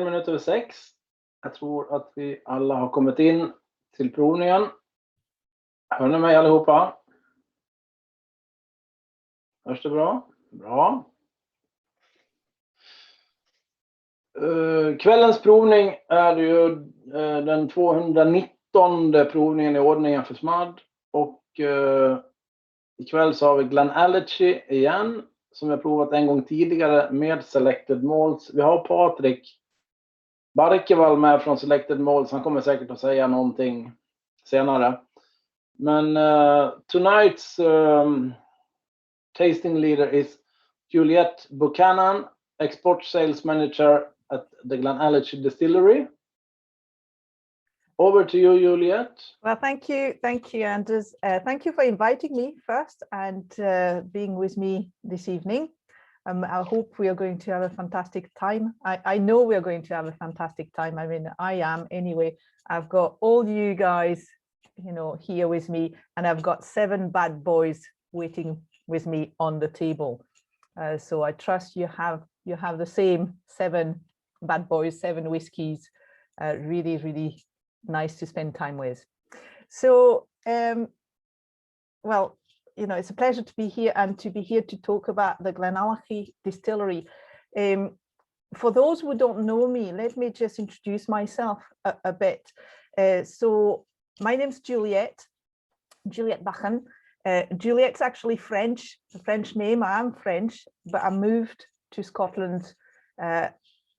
minuter över 6. Jag tror att vi alla har kommit in till provningen. Hör ni mig allihopa? Hörs det bra? Bra. Kvällens provning är ju den 219 provningen i ordningen för SMAD. Och ikväll så har vi GlenAllachie igen, som jag provat en gång tidigare med Selected Molds. Vi har Patrik Barkevall med från Selected Molds. Han kommer säkert att säga någonting senare. Men tonight's tasting leader is Juliette Buchan, export sales manager at the GlenAllachie distillery. Over to you, Juliette. Well, thank you, Anders. Thank you for inviting me first and being with me this evening. I hope we are going to have a fantastic time. I know we are going to have a fantastic time. I mean, I am anyway. I've got all you guys, you know, here with me, and I've got 7 bad boys waiting with me on the table. So I trust you have the same 7 bad boys, 7 whiskeys. Really, really nice to spend time with. So, well, you know, it's a pleasure to be here and to be here to talk about the GlenAllachie distillery. For those who don't know me, let me just introduce myself a bit. So my name's Juliette Buchan. Juliette's actually French, a French name. I am French, but I moved to Scotland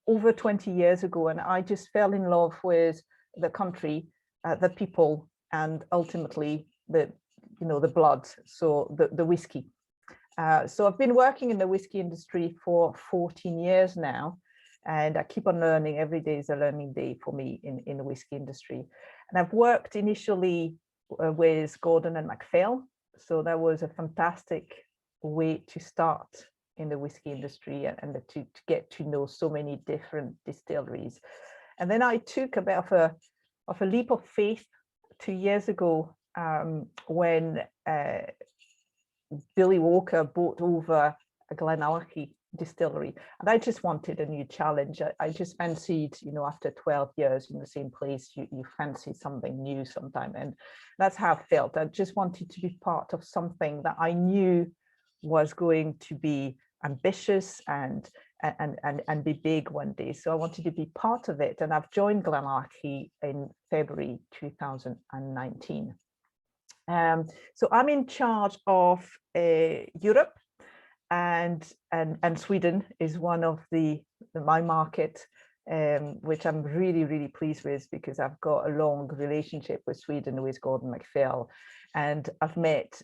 over 20 years ago, and I just fell in love with the country, the people, and ultimately the blood, so the whiskey. So I've been working in the whiskey industry for 14 years now, and I keep on learning. Every day is a learning day for me in the whiskey industry. And I've worked initially with Gordon and MacPhail, so that was a fantastic way to start in the whiskey industry and to get to know so many different distilleries. And then I took a bit of a leap of faith 2 years ago when Billy Walker bought over a GlenAllachie distillery, and I just wanted a new challenge. I just fancied, you know, after 12 years in the same place, you fancy something new sometime, and that's how I felt. I just wanted to be part of something that I knew was going to be ambitious and be big one day. So I wanted to be part of it, and I've joined GlenAllachie in February 2019. So I'm in charge of Europe, and Sweden is one of my market, which I'm really, really pleased with, because I've got a long relationship with Sweden, with Gordon MacPhail, and I've met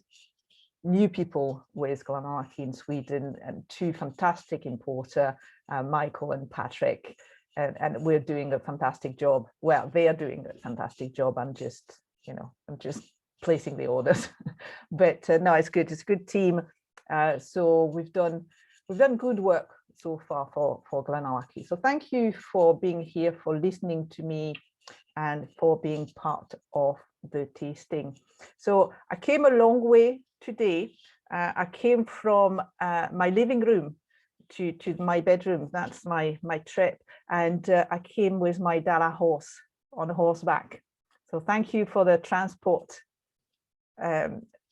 new people with GlenAllachie in Sweden, and 2 fantastic importer, Michael and Patrick, and we're doing a fantastic job. Well, they are doing a fantastic job. I'm just placing the orders. But no, it's good. It's a good team. So we've done good work so far for GlenAllachie. So thank you for being here, for listening to me, and for being part of the tasting. So I came a long way today. I came from my living room to my bedroom. That's my trip, and I came with my Dala horse on a horseback. So thank you for the transport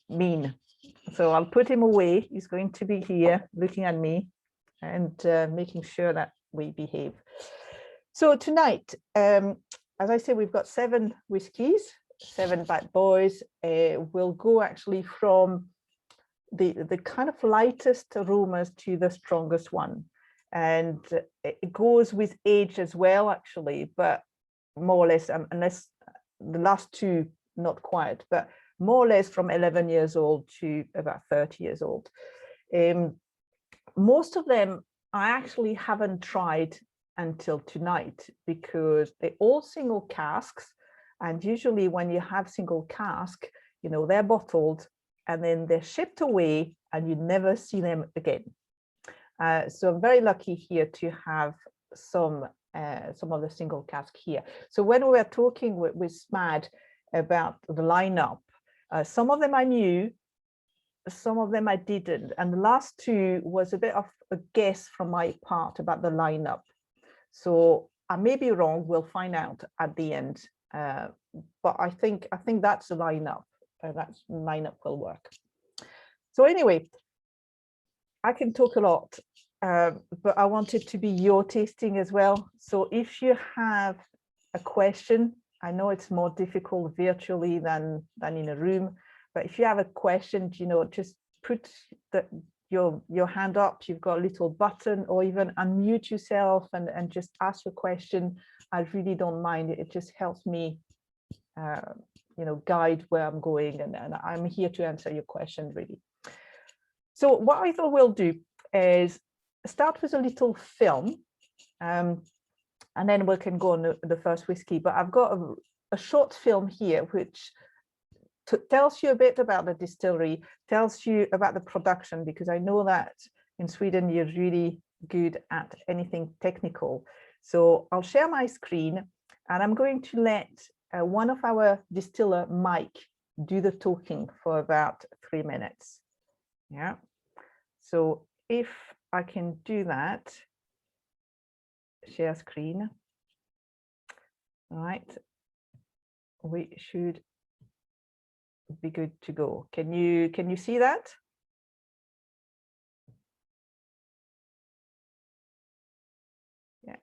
mean. So I'll put him away. He's going to be here looking at me and making sure that we behave. So tonight, as I said, we've got 7 whiskies, 7 bad boys. We'll go actually from the kind of lightest aromas to the strongest one, and it goes with age as well, actually, but more or less, unless the last 2 not quite, but more or less from 11 years old to about 30 years old. Most of them I actually haven't tried until tonight, because they're all single casks, and usually when you have single cask, you know, they're bottled and then they're shipped away and you never see them again. So I'm very lucky here to have some of the single cask here. So when we were talking with SMAD about the lineup, some of them I knew, some of them I didn't, and the last 2 was a bit of a guess from my part about the lineup. So I may be wrong. We'll find out at the end. But I think that's the lineup. That lineup will work. So anyway, I can talk a lot, but I want it to be your tasting as well. So if you have a question, I know it's more difficult virtually than in a room, but if you have a question, you know, just put your hand up. You've got a little button, or even unmute yourself and just ask your question. I really don't mind it. It just helps me, you know, guide where I'm going, and I'm here to answer your question, really. So what I thought we'll do is start with a little film, and then we can go on the first whiskey. But I've got a short film here which tells you a bit about the distillery, tells you about the production, because I know that in Sweden you're really good at anything technical. So I'll share my screen, and I'm going to let one of our distiller, Mike, do the talking for about 3 minutes. Yeah. So if I can do that, share screen. All right. We should be good to go. Can you see that? Yeah.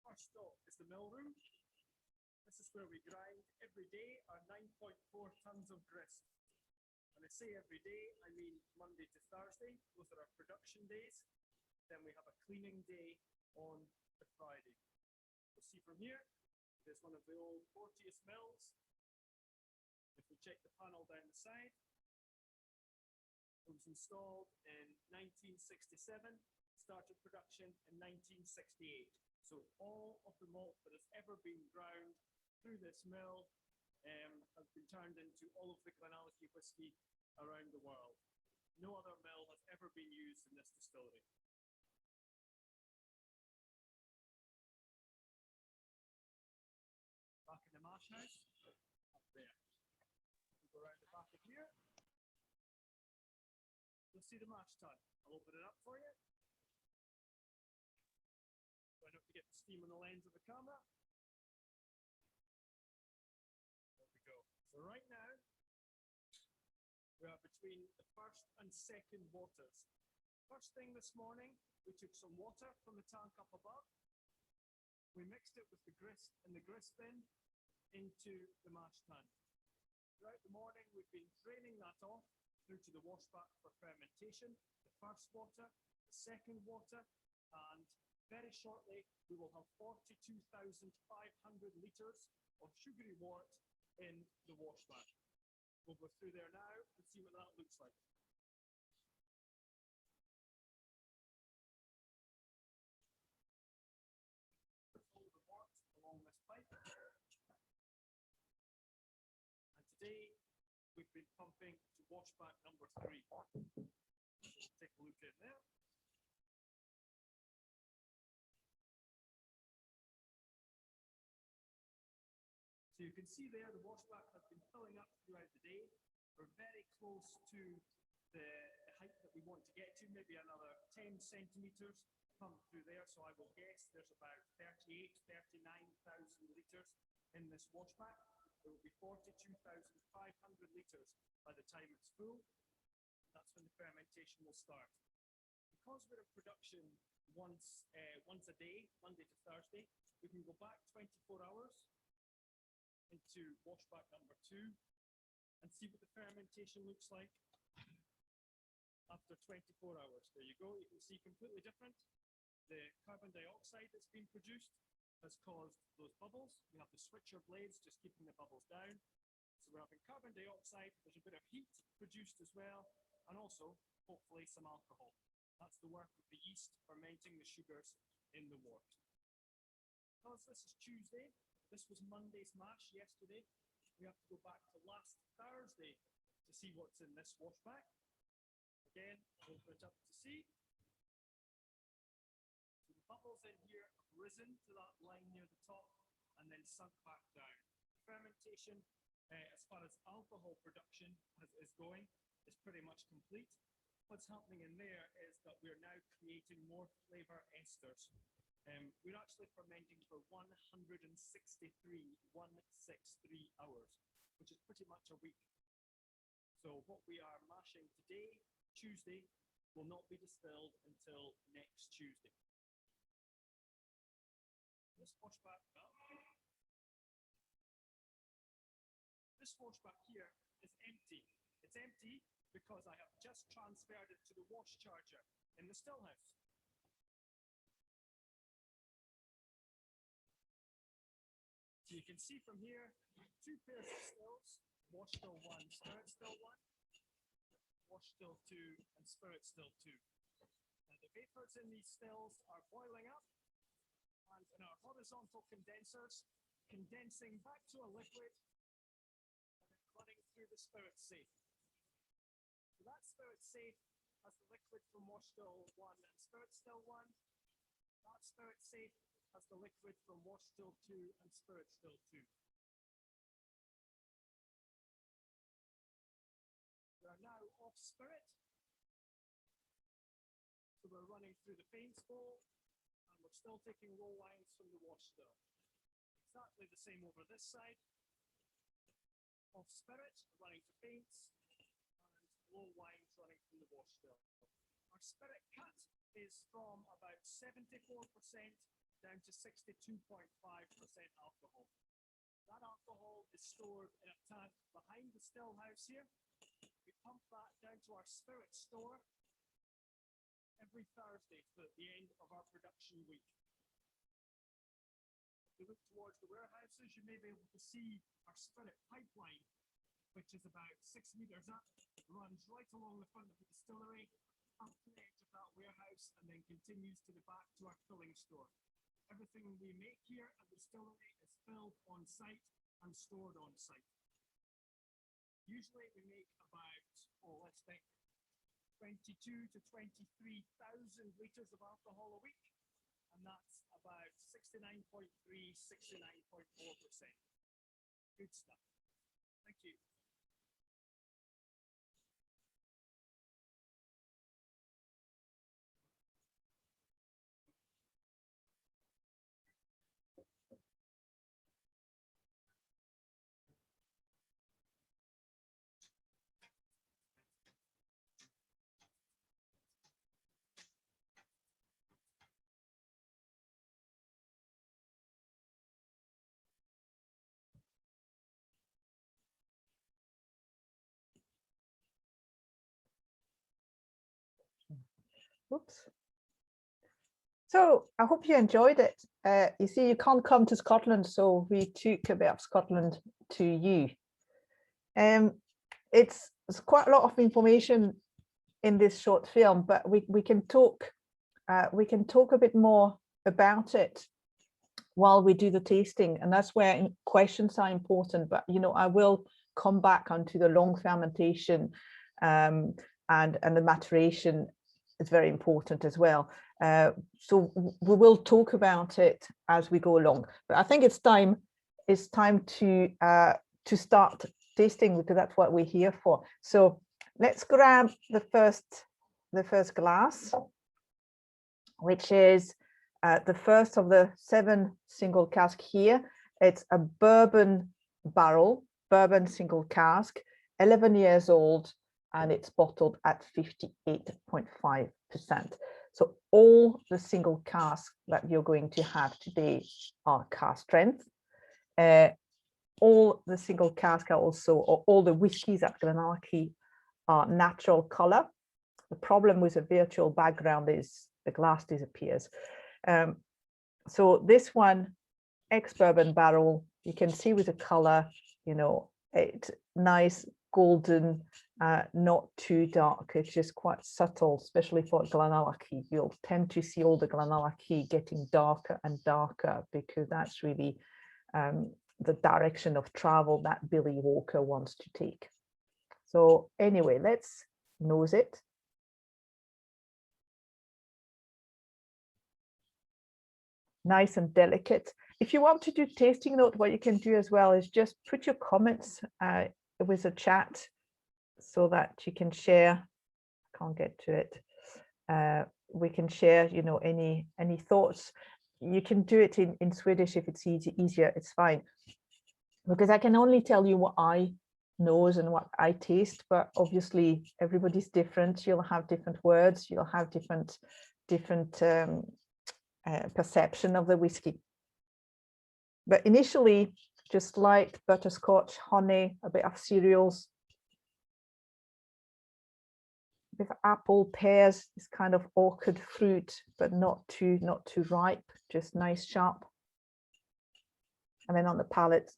First stop is the mill room. This is where we grind every day our 9.4 tons of grist. When I say every day, I mean Monday to Thursday. Those are our production days. Then we have a cleaning day on the Friday. You'll see from here, there's one of the old Porteous mills. If we check the panel down the side, it was installed in 1967, started production in 1968. So all of the malt that has ever been ground through this mill has been turned into all of the GlenAllachie whiskey around the world. No other mill has ever been used in this distillery. Back in the mash house, up there. We go around the back of here. You'll see the mash tun. I'll open it up for you. Try not to get the steam on the lens of the camera. There we go. So right now, we are between the first and second waters. First thing this morning, we took some water from the tank up above. We mixed it with the grist in the grist bin into the mash tun. Throughout the morning, we've been draining that off through to the washback for fermentation. The first water, the second water, and very shortly, we will have 42,500 litres of sugary wort in the washback. We'll go through there now and see what that looks like. Follow the wort along this pipe. And today, we've been pumping to washback number 3. Take a look in there. So you can see there the washback has been filling up throughout the day. We're very close to the height that we want to get to, maybe another 10 centimetres pumped through there. So I will guess there's about 39,000 litres in this washback. There will be 42,500 litres by the time it's full. That's when the fermentation will start. Because we're in production once a day, Monday to Thursday, we can go back 24 hours into washback number 2 and see what the fermentation looks like after 24 hours. There you go. You can see completely different. The carbon dioxide that's been produced has caused those bubbles. We have the switcher blades just keeping the bubbles down. So we're having carbon dioxide. There's a bit of heat produced as well, and also hopefully some alcohol. That's the work of the yeast fermenting the sugars in the wort. Because this is Tuesday, this was Monday's mash yesterday. We have to go back to last Thursday to see what's in this washback. Again, I'll open it up to see. So the bubbles in here have risen to that line near the top and then sunk back down. Fermentation, as far as alcohol production is going, is pretty much complete. what's happening in there is that we're now creating more flavour esters. We're actually fermenting for 163 hours, which is pretty much a week. So what we are mashing today, Tuesday, will not be distilled until next Tuesday. This washback here is empty. It's empty because I have just transferred it to the wash charger in the still house. So you can see from here, two pairs of stills, wash still 1, spirit still 1, wash still 2, and spirit still 2. Now the vapors in these stills are boiling up, and in our horizontal condensers, condensing back to a liquid, and then running through the spirit safe. So that spirit safe has the liquid from wash still 1 and spirit still 1. That spirit safe has the liquid from wash still 2 and spirit still 2. We are now off spirit. So we're running through the paints bowl, and we're still taking roll lines from the wash still. Exactly the same over this side. Off spirit, running to paints, and roll lines running from the wash still. Our spirit cut is from about 74% down to 62.5% alcohol. That alcohol is stored in a tank behind the still house here. We pump that down to our spirit store every Thursday for the end of our production week. If you look towards the warehouses, you may be able to see our spirit pipeline, which is about 6 meters up, runs right along the front of the distillery, up to the edge of that warehouse, and then continues to the back to our filling store. Everything we make here at the distillery is filled on site and stored on site. Usually we make about, let's think, 22 to 23,000 litres of alcohol a week, and that's about 69.3, 69.4%. Good stuff. Thank you. Oops. So I hope you enjoyed it. You see, you can't come to Scotland, so we took a bit of Scotland to you. It's quite a lot of information in this short film, but we can talk a bit more about it while we do the tasting, and that's where questions are important. But I will come back onto the long fermentation and the maturation is very important as well. So we will talk about it as we go along. But I think it's time to start tasting, because that's what we're here for. So let's grab the first glass, which is the first of the 7 single cask here. It's a bourbon barrel, bourbon single cask, 11 years old, and it's bottled at 58.5%. So all the single casks that you're going to have today are cask strength. All the single casks are also, or all the whiskies at GlenAllachie are natural color. The problem with a virtual background is the glass disappears. So this one, ex-bourbon barrel, you can see with the color, it's nice golden, not too dark. It's just quite subtle, especially for GlenAllachie. You'll tend to see all the GlenAllachie getting darker and darker, because that's really the direction of travel that Billy Walker wants to take. So anyway, let's nose it. Nice and delicate. If you want to do tasting note, what you can do as well is just put your comments with the chat, so that you can share. I can't get to it. We can share, you know, any thoughts. You can do it in Swedish if it's easier, it's fine. Because I can only tell you what I knows and what I taste, but obviously everybody's different. You'll have different words, you'll have different perception of the whiskey. But initially, just light butterscotch, honey, a bit of cereals, a bit of apple, pears, this kind of orchard fruit, but not too ripe, just nice sharp. And then on the palate,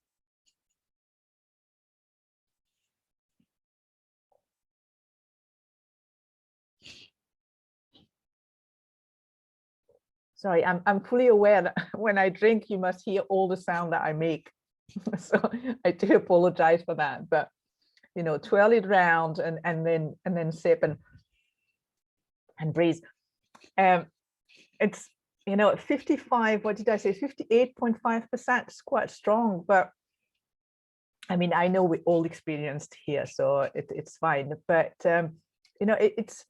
sorry, I'm fully aware that when I drink, you must hear all the sound that I make. So I do apologize for that, but you know, twirl it round and then sip and breathe. It's, you know, 55, what did I say, 58.5%, is quite strong, but I mean, I know we all experienced here, so it's fine, but you know, it's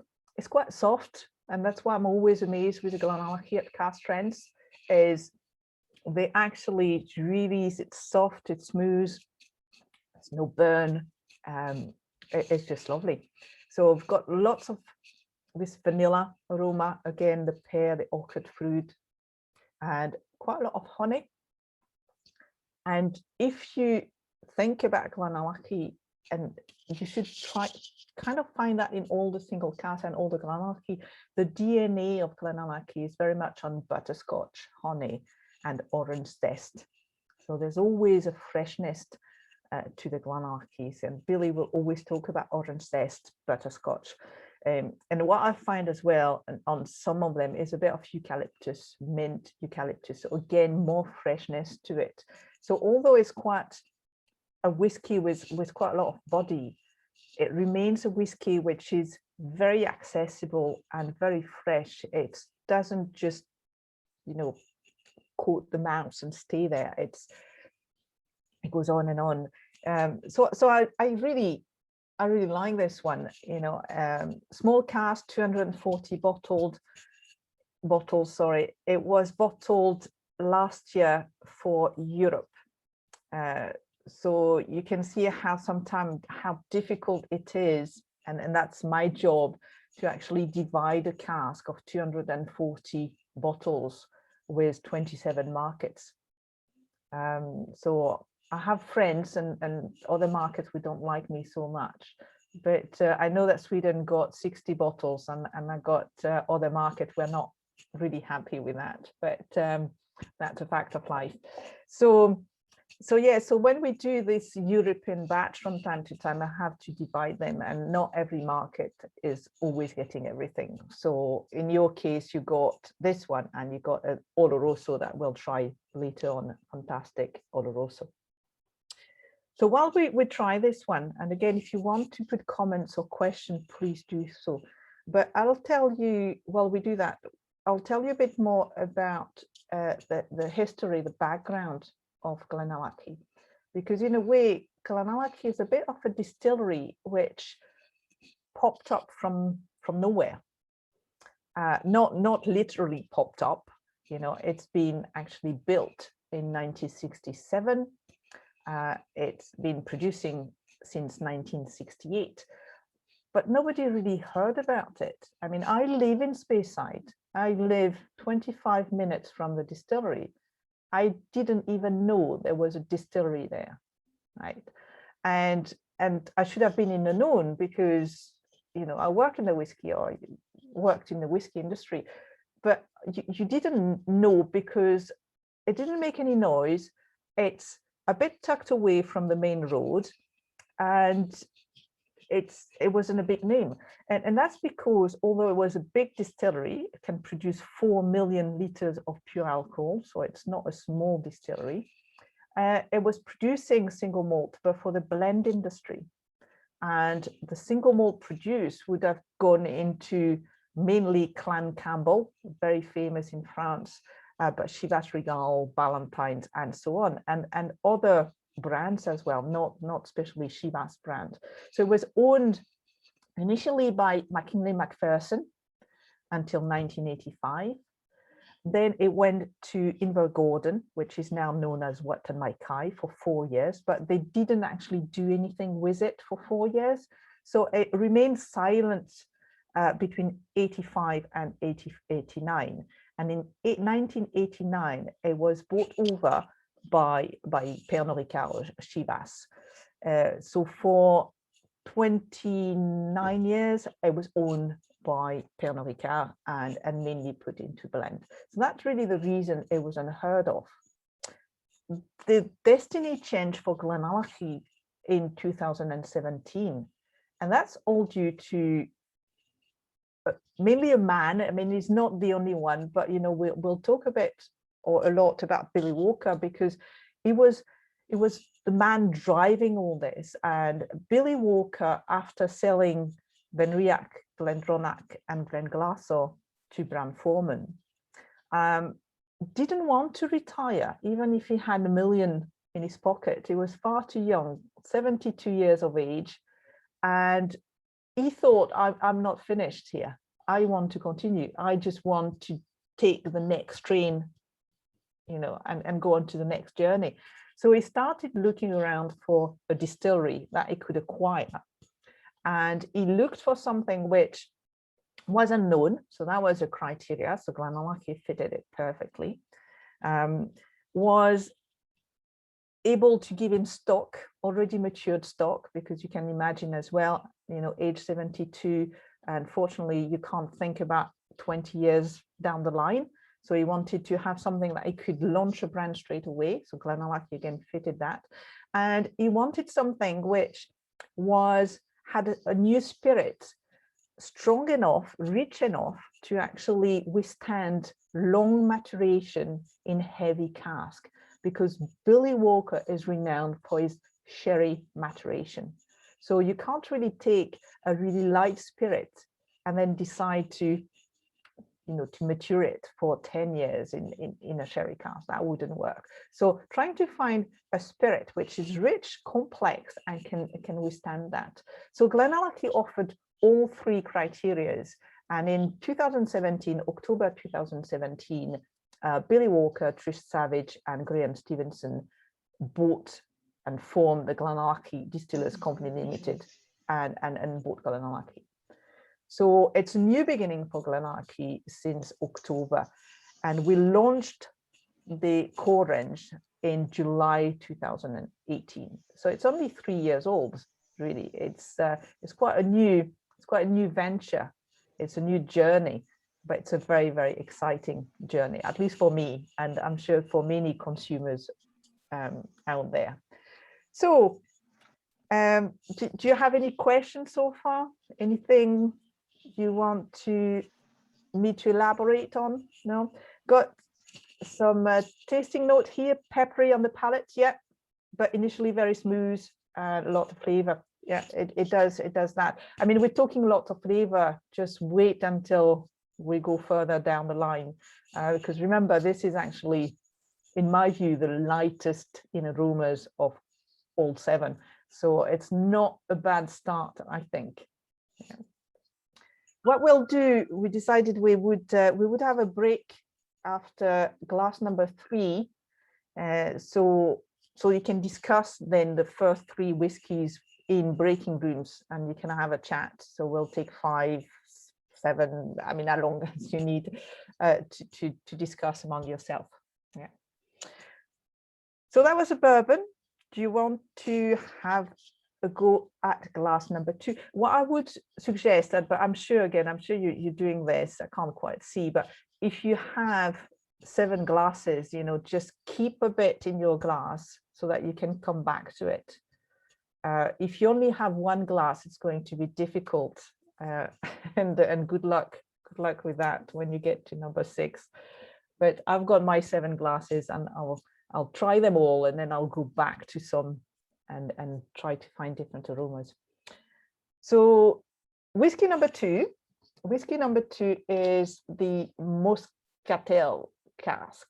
quite soft. And that's why I'm always amazed with the GlenAllachie at Casks Trends, is they actually really, it's soft, it's smooth, there's no burn, it's just lovely. So I've got lots of this vanilla aroma, again, the pear, the orchard fruit, and quite a lot of honey. And if you think about GlenAllachie, and you should try kind of find that in all the single casks and all the GlenAllachie, the DNA of GlenAllachie is very much on butterscotch, honey, and orange zest. So there's always a freshness to the GlenAllachies, and Billy will always talk about orange zest, butterscotch. And what I find as well, and on some of them, is a bit of eucalyptus, mint eucalyptus. So again, more freshness to it. So although it's quite a whiskey with quite a lot of body, it remains a whiskey which is very accessible and very fresh. It doesn't just, you know, coat the mouth and stay there. It goes on and on. So I really like this one. You know, small cask, 240 bottles. Sorry, it was bottled last year for Europe. So you can see how difficult it is, and that's my job, to actually divide a cask of 240 bottles with 27 markets. So I have friends and other markets who don't like me so much, but I know that Sweden got 60 bottles, and I got other markets we're not really happy with that, but that's a fact of life. So yeah, so when we do this European batch from time to time, I have to divide them, and not every market is always getting everything. So in your case, you got this one, and you got an Oloroso that we'll try later on. Fantastic Oloroso. So while we try this one, and again, if you want to put comments or questions, please do so. But I'll tell you, while we do that, I'll tell you a bit more about the history, the background of GlenAllachie, because in a way, GlenAllachie is a bit of a distillery which popped up from nowhere. Not literally popped up, you know, it's been actually built in 1967. It's been producing since 1968, but nobody really heard about it. I mean, I live in Speyside. I live 25 minutes from the distillery. I didn't even know there was a distillery there, right? And I should have been in the known, because, you know, I work in the whiskey, or worked in the whiskey industry, but you didn't know because it didn't make any noise. It's a bit tucked away from the main road, and it wasn't a big name. And that's because although it was a big distillery, it can produce 4 million liters of pure alcohol, so it's not a small distillery. It was producing single malt, but for the blend industry. And the single malt produced would have gone into mainly Clan Campbell, very famous in France, but Chivas Regal, Ballantine's, and so on, and other brands as well, not especially Chivas brand. So it was owned initially by McKinley Macpherson until 1985. Then it went to Invergordon, which is now known as Watton Mackay, for 4 years, but they didn't actually do anything with it for 4 years. So it remained silent between 85 and 89. And in 1989, it was bought over by Pernod Ricard Chivas. So for 29 years, it was owned by Pernod Ricard and mainly put into blend. So that's really the reason it was unheard of. The destiny changed for GlenAllachie in 2017, and that's all due to mainly a man. I mean, he's not the only one, but you know, we'll talk a bit or a lot about Billy Walker, because it was the man driving all this. And Billy Walker, after selling Benriach, Glendronach and Glenglassaugh to Brown-Forman, didn't want to retire, even if he had $1 million in his pocket. He was far too young, 72 years of age, and he thought, I'm not finished here. I want to continue. I just want to take the next train, you know, and go on to the next journey. So he started looking around for a distillery that he could acquire. And he looked for something which was unknown. So that was a criteria. So GlenAllachie fitted it perfectly. Was able to give him stock, already matured stock, because you can imagine as well, you know, age 72, unfortunately, you can't think about 20 years down the line. So he wanted to have something that he could launch a brand straight away. So GlenAllachie again fitted that. And he wanted something which had a new spirit, strong enough, rich enough to actually withstand long maturation in heavy cask, because Billy Walker is renowned for his sherry maturation. So you can't really take a really light spirit and then decide to, you know, to mature it for 10 years in a sherry cask. That wouldn't work. So trying to find a spirit which is rich, complex, and can withstand that. So GlenAllachie offered all three criteria. And in 2017, October 2017, Billy Walker, Trish Savage, and Graham Stevenson bought and formed the GlenAllachie Distillers Company Limited and bought GlenAllachie. So it's a new beginning for GlenAllachie since October. And we launched the core range in July 2018. So it's only 3 years old, really. It's quite a new venture. It's a new journey, but it's a very, very exciting journey, at least for me, and I'm sure for many consumers out there. So do you have any questions so far? Anything you want me to elaborate on? No? Got some tasting note here, peppery on the palate, yeah, but initially very smooth, a lot of flavor. Yeah, it does that. I mean, we're talking lots of flavor. Just wait until we go further down the line, because remember, this is actually, in my view, the lightest in aromas of all 7. So it's not a bad start, I think. Yeah. What we'll do, we decided we would have a break after glass number 3, so you can discuss then the first 3 whiskies in breaking rooms, and you can have a chat. So we'll take 5, 7, I mean, as long as you need to discuss among yourself. Yeah. So that was a bourbon. Do you want to have a go at glass number 2? What I would suggest, but I'm sure you're doing this, I can't quite see, but if you have 7 glasses, you know, just keep a bit in your glass so that you can come back to it. If you only have 1 glass, it's going to be difficult, and good luck with that when you get to number 6. But I've got my 7 glasses, and I'll try them all, and then I'll go back to some and try to find different aromas. So whiskey number 2 is the Moscatel cask,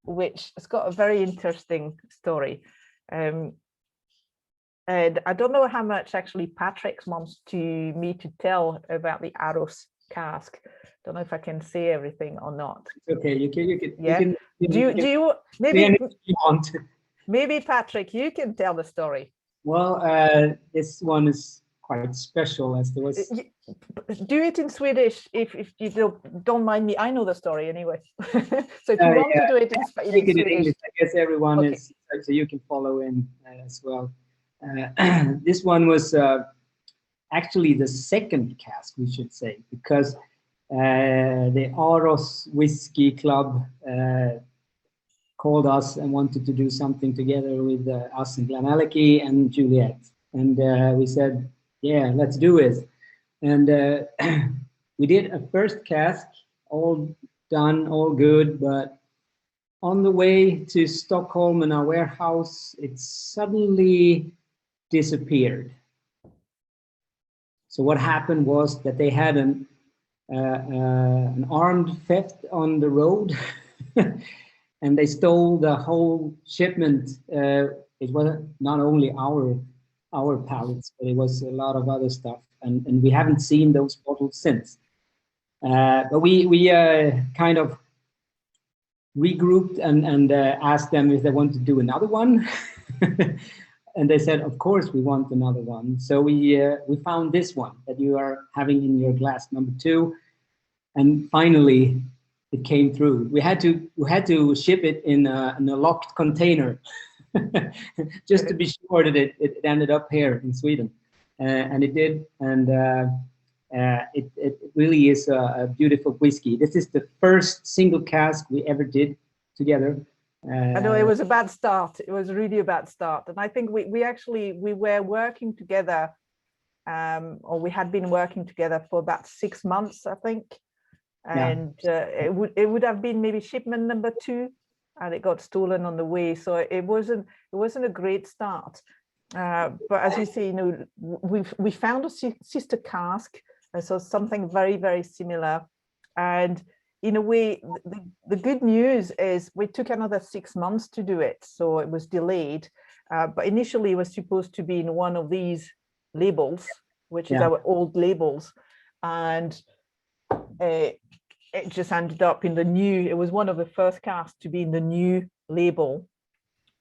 which has got a very interesting story. And I don't know how much actually Patrick wants me to tell about the Aros cask. Don't know if I can say everything or not. Okay, you can. Yeah. You can, Do you maybe you want. maybe Patrick, you can tell the story. Well, this one is quite special, as there was. Do it in Swedish if you don't mind me. I know the story anyway. So if you want to do it in Swedish, in English, I guess everyone okay. is, so you can follow in as well. This one was actually the second cask, we should say, because the Aros Whiskey Club called us and wanted to do something together with us and GlenAllachie and Juliette. And we said, yeah, let's do it. And we did a first cask, all done, all good, but on the way to Stockholm in our warehouse, it suddenly disappeared. So what happened was that they had an armed theft on the road, and they stole the whole shipment. It was not only our pallets, but it was a lot of other stuff, and we haven't seen those bottles since. But we kind of regrouped and asked them if they want to do another one. And they said, of course, we want another one. So we found this one that you are having in your glass, number 2. And finally, it came through. We had to ship it in a locked container, just to be sure that it ended up here in Sweden. And it did. And it really is a beautiful whiskey. This is the first single cask we ever did together. I know it was a bad start. It was really a bad start. And I think we were working together, or we had been working together for about 6 months, I think. And it would have been maybe shipment number 2, and it got stolen on the way. So it wasn't a great start. But as you see, you know, we found a sister cask, so something very, very similar. And in a way, the good news is we took another 6 months to do it, so it was delayed. But initially, it was supposed to be in one of these labels, which is our old labels, and it just ended up in the new. It was one of the first casks to be in the new label,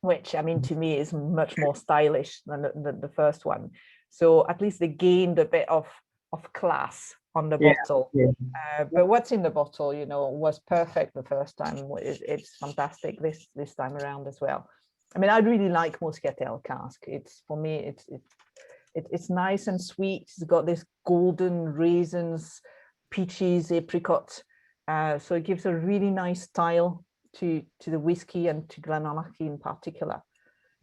which, I mean, to me is much more stylish than the first one. So at least they gained a bit of class on the bottle. But what's in the bottle, you know, was perfect the first time. It's fantastic this time around as well. I mean, I really like Muscatel cask. It's, for me, it's nice and sweet. It's got this golden raisins, peaches, apricot. So it gives a really nice style to the whiskey and to GlenAllachie in particular.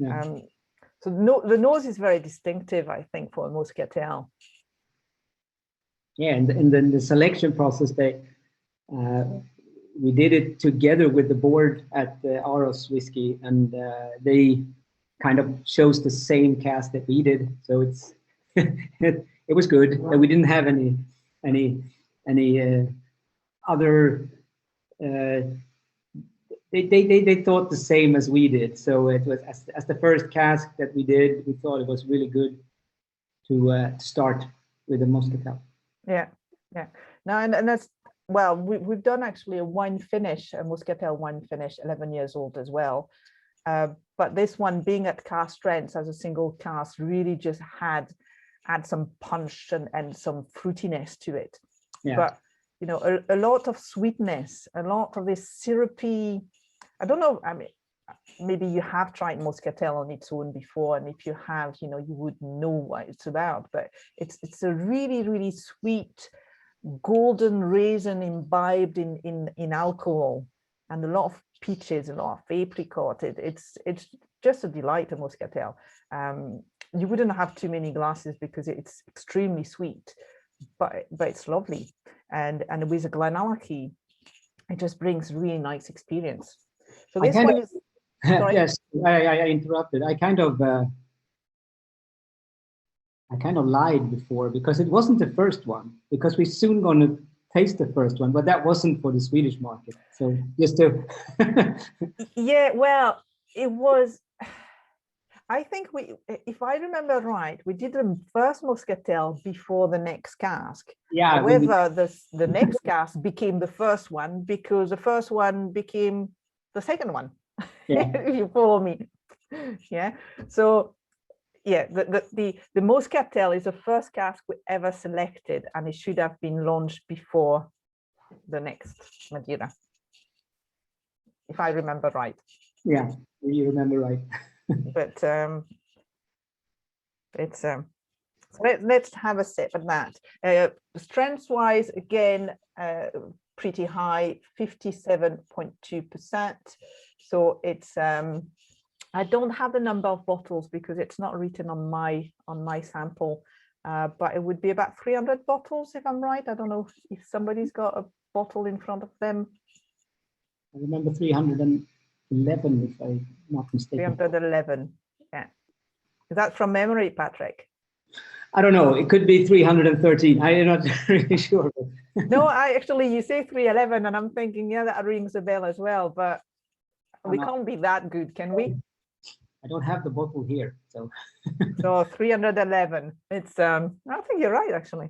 So the nose is very distinctive, I think, for a Muscatel. Yeah, and then the selection process, we did it together with the board at the Aros Whiskey, and they kind of chose the same cask that we did. So it's it was good, and we didn't have any other. They thought the same as we did. So it was as the first cask that we did, we thought it was really good to start with the Muscatel. Yeah. Now, and that's, well, we've done actually a wine finish, a Muscatel wine finish, 11 years old as well. But this one, being at cask strength as a single cask, really just had some punch and some fruitiness to it. But, you know, a lot of sweetness, a lot of this syrupy, I don't know, I mean, maybe you have tried Muscatel on its own before, and if you have, you know, you would know what it's about. But it's a really, really sweet golden raisin imbibed in alcohol, and a lot of peaches, a lot of apricot. It's just a delight, a Muscatel. You wouldn't have too many glasses because it's extremely sweet, but it's lovely. And with a GlenAllachie, it just brings really nice experience. So this one is. Sorry? Yes, I interrupted. I kind of lied before, because it wasn't the first one, because we're soon going to taste the first one, but that wasn't for the Swedish market. So just to Yeah, well, it was. I think if I remember right, we did the first Muscatel before the next cask. Yeah. However, the next cask became the first one because the first one became the second one. Yeah. If you follow me. Yeah. So yeah, the Muscatel is the first cask we ever selected, and it should have been launched before the next Madeira, if I remember right. Yeah, you remember right. But it's let's have a sip at that. Strengths wise, again, pretty high, 57.2%. So it's I don't have the number of bottles because it's not written on my sample, but it would be about 300 bottles if I'm right. I don't know if somebody's got a bottle in front of them. I remember 311, if I'm not mistaken. 311, yeah. Is that from memory, Patrick? I don't know. It could be 313. I'm not really sure. No, you say 311, and I'm thinking, yeah, that rings a bell as well. But we can't be that good, can we? I don't have the bottle here, so. So 311. It's I think you're right, actually.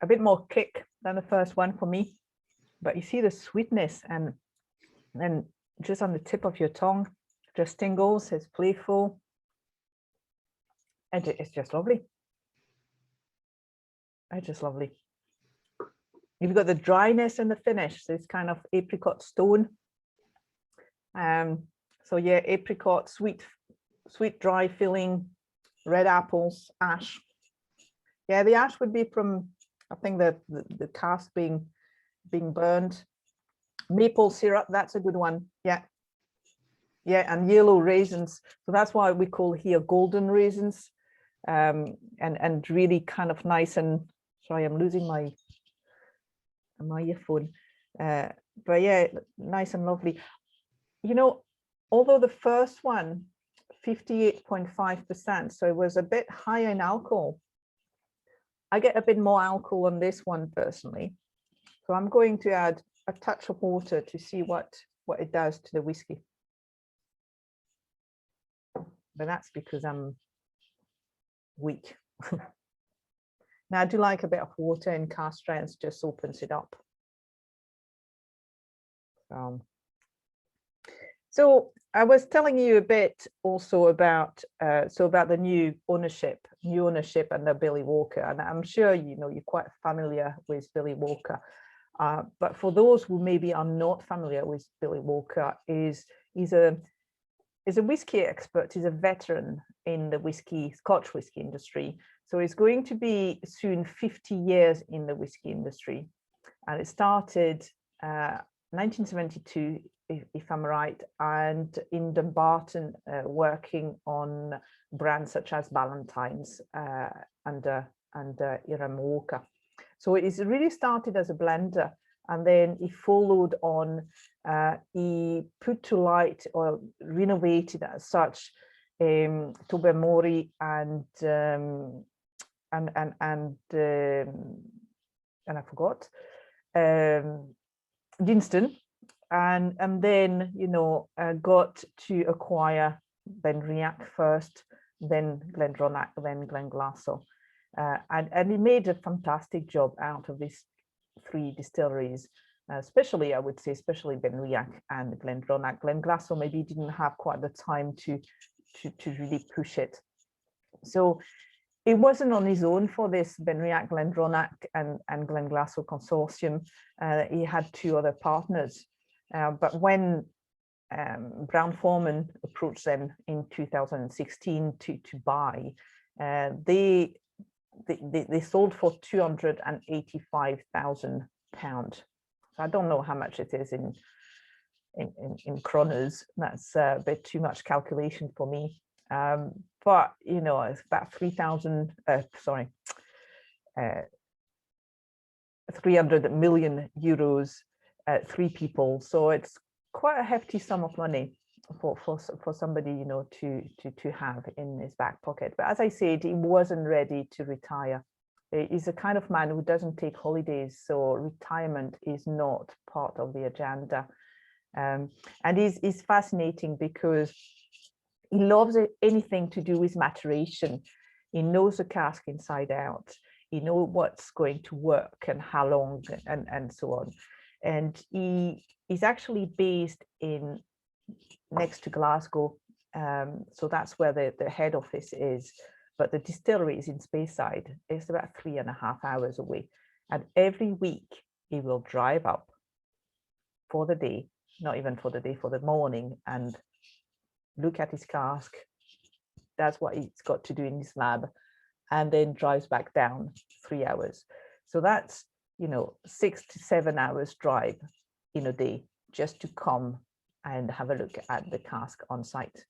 A bit more kick than the first one for me, but you see the sweetness and just on the tip of your tongue, just tingles. It's playful, and it's just lovely. It's just lovely. You've got the dryness and the finish, so it's kind of apricot stone. So yeah, apricot, sweet, dry filling, red apples, ash. Yeah, the ash would be from, I think, the cask being burned. Maple syrup, that's a good one. Yeah. Yeah, and yellow raisins. So that's why we call here golden raisins. And really kind of nice and, sorry, I'm losing my earphone. But yeah, nice and lovely. You know, although the first one, 58.5%, so it was a bit higher in alcohol. I get a bit more alcohol on this one personally. So I'm going to add a touch of water to see what it does to the whiskey. But that's because I'm weak. Now I do like a bit of water in cask strengths, just opens it up. So I was telling you a bit also about about the new ownership and the Billy Walker, and I'm sure you're quite familiar with Billy Walker. But for those who maybe are not familiar with Billy Walker, he's a whiskey expert. He's a veteran in the Scotch whiskey industry. So he's going to be soon 50 years in the whiskey industry, and it started 1972, if I'm right, and in Dumbarton, working on brands such as Ballantine's and Hiram Walker. So it's really started as a blender, and then he followed on. He put to light or renovated as such Tobermory and I forgot Dinston, and then got to acquire Benriach first, then Glendronach, then Glenglassaugh, and he made a fantastic job out of these three distilleries, especially Benriach and Glendronach. Glenglassaugh maybe didn't have quite the time to really push it. So it wasn't on his own for this Benriach, Glendronach and Glenglassaugh consortium. He had two other partners. But when Brown-Forman approached them in 2016 to buy, they sold for £285,000. So I don't know how much it is in kronas. That's a bit too much calculation for me. But it's about 300 million euros, 3 people. So it's quite a hefty sum of money. for somebody, you know, to have in his back pocket. But as I said, he wasn't ready to retire. He's a kind of man who doesn't take holidays, so retirement is not part of the agenda. And he's fascinating because he loves anything to do with maturation. He knows the cask inside out. He knows what's going to work and how long and so on. And he's actually based in next to Glasgow. So that's where the head office is. But the distillery is in Speyside. It's about 3.5 hours away. And every week he will drive up for the day, not even for the day, for the morning, and look at his cask. That's what he's got to do in his lab, and then drives back down 3 hours. So that's, you know, 6 to 7 hours drive in a day just to come and have a look at the cask on site.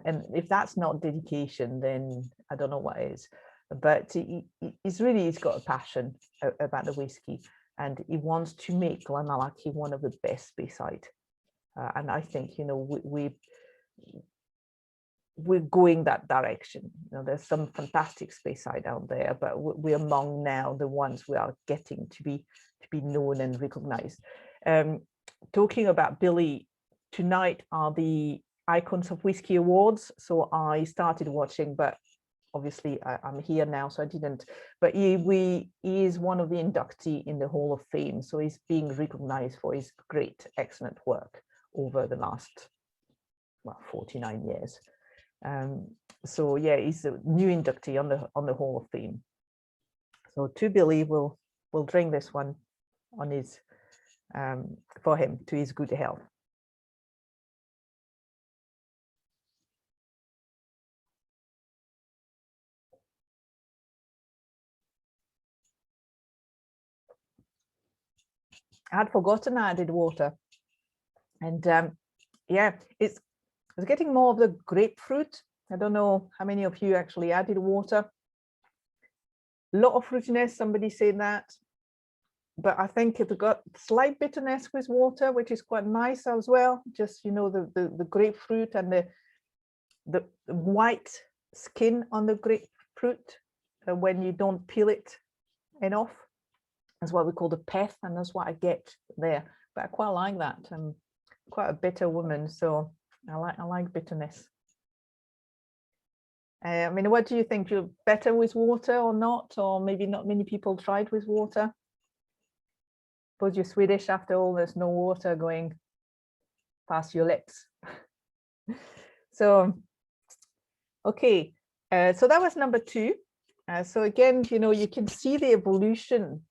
And if that's not dedication, then I don't know what is. But he's got a passion about the whiskey, and he wants to make GlenAllachie one of the best Speyside. And I think, you know, we're going that direction. You know, there's some fantastic Speyside out there, but we're among now the ones we are getting to be known and recognized. Talking about Billy, tonight are the Icons of Whiskey Awards. So I started watching, but obviously I'm here now, so I didn't. But he is one of the inductee in the Hall of Fame, so he's being recognized for his great, excellent work over the last, well, 49 years. So yeah, he's a new inductee on the Hall of Fame. So to Billy, we'll drink this one on his for him, to his good health. I had forgotten I added water, and yeah, it's getting more of the grapefruit. I don't know how many of you actually added water. A lot of fruitiness, somebody said that, but I think it got slight bitterness with water, which is quite nice as well. Just, you know, the grapefruit and the white skin on the grapefruit when you don't peel it enough. That's what we call the pith, and that's what I get there. But I quite like that. I'm quite a bitter woman, so I like bitterness. I mean, what do you think? You're better with water or not? Or maybe not many people tried with water? Suppose you're Swedish after all, there's no water going past your lips. So, okay, so that was number 2. So again, you know, you can see the evolution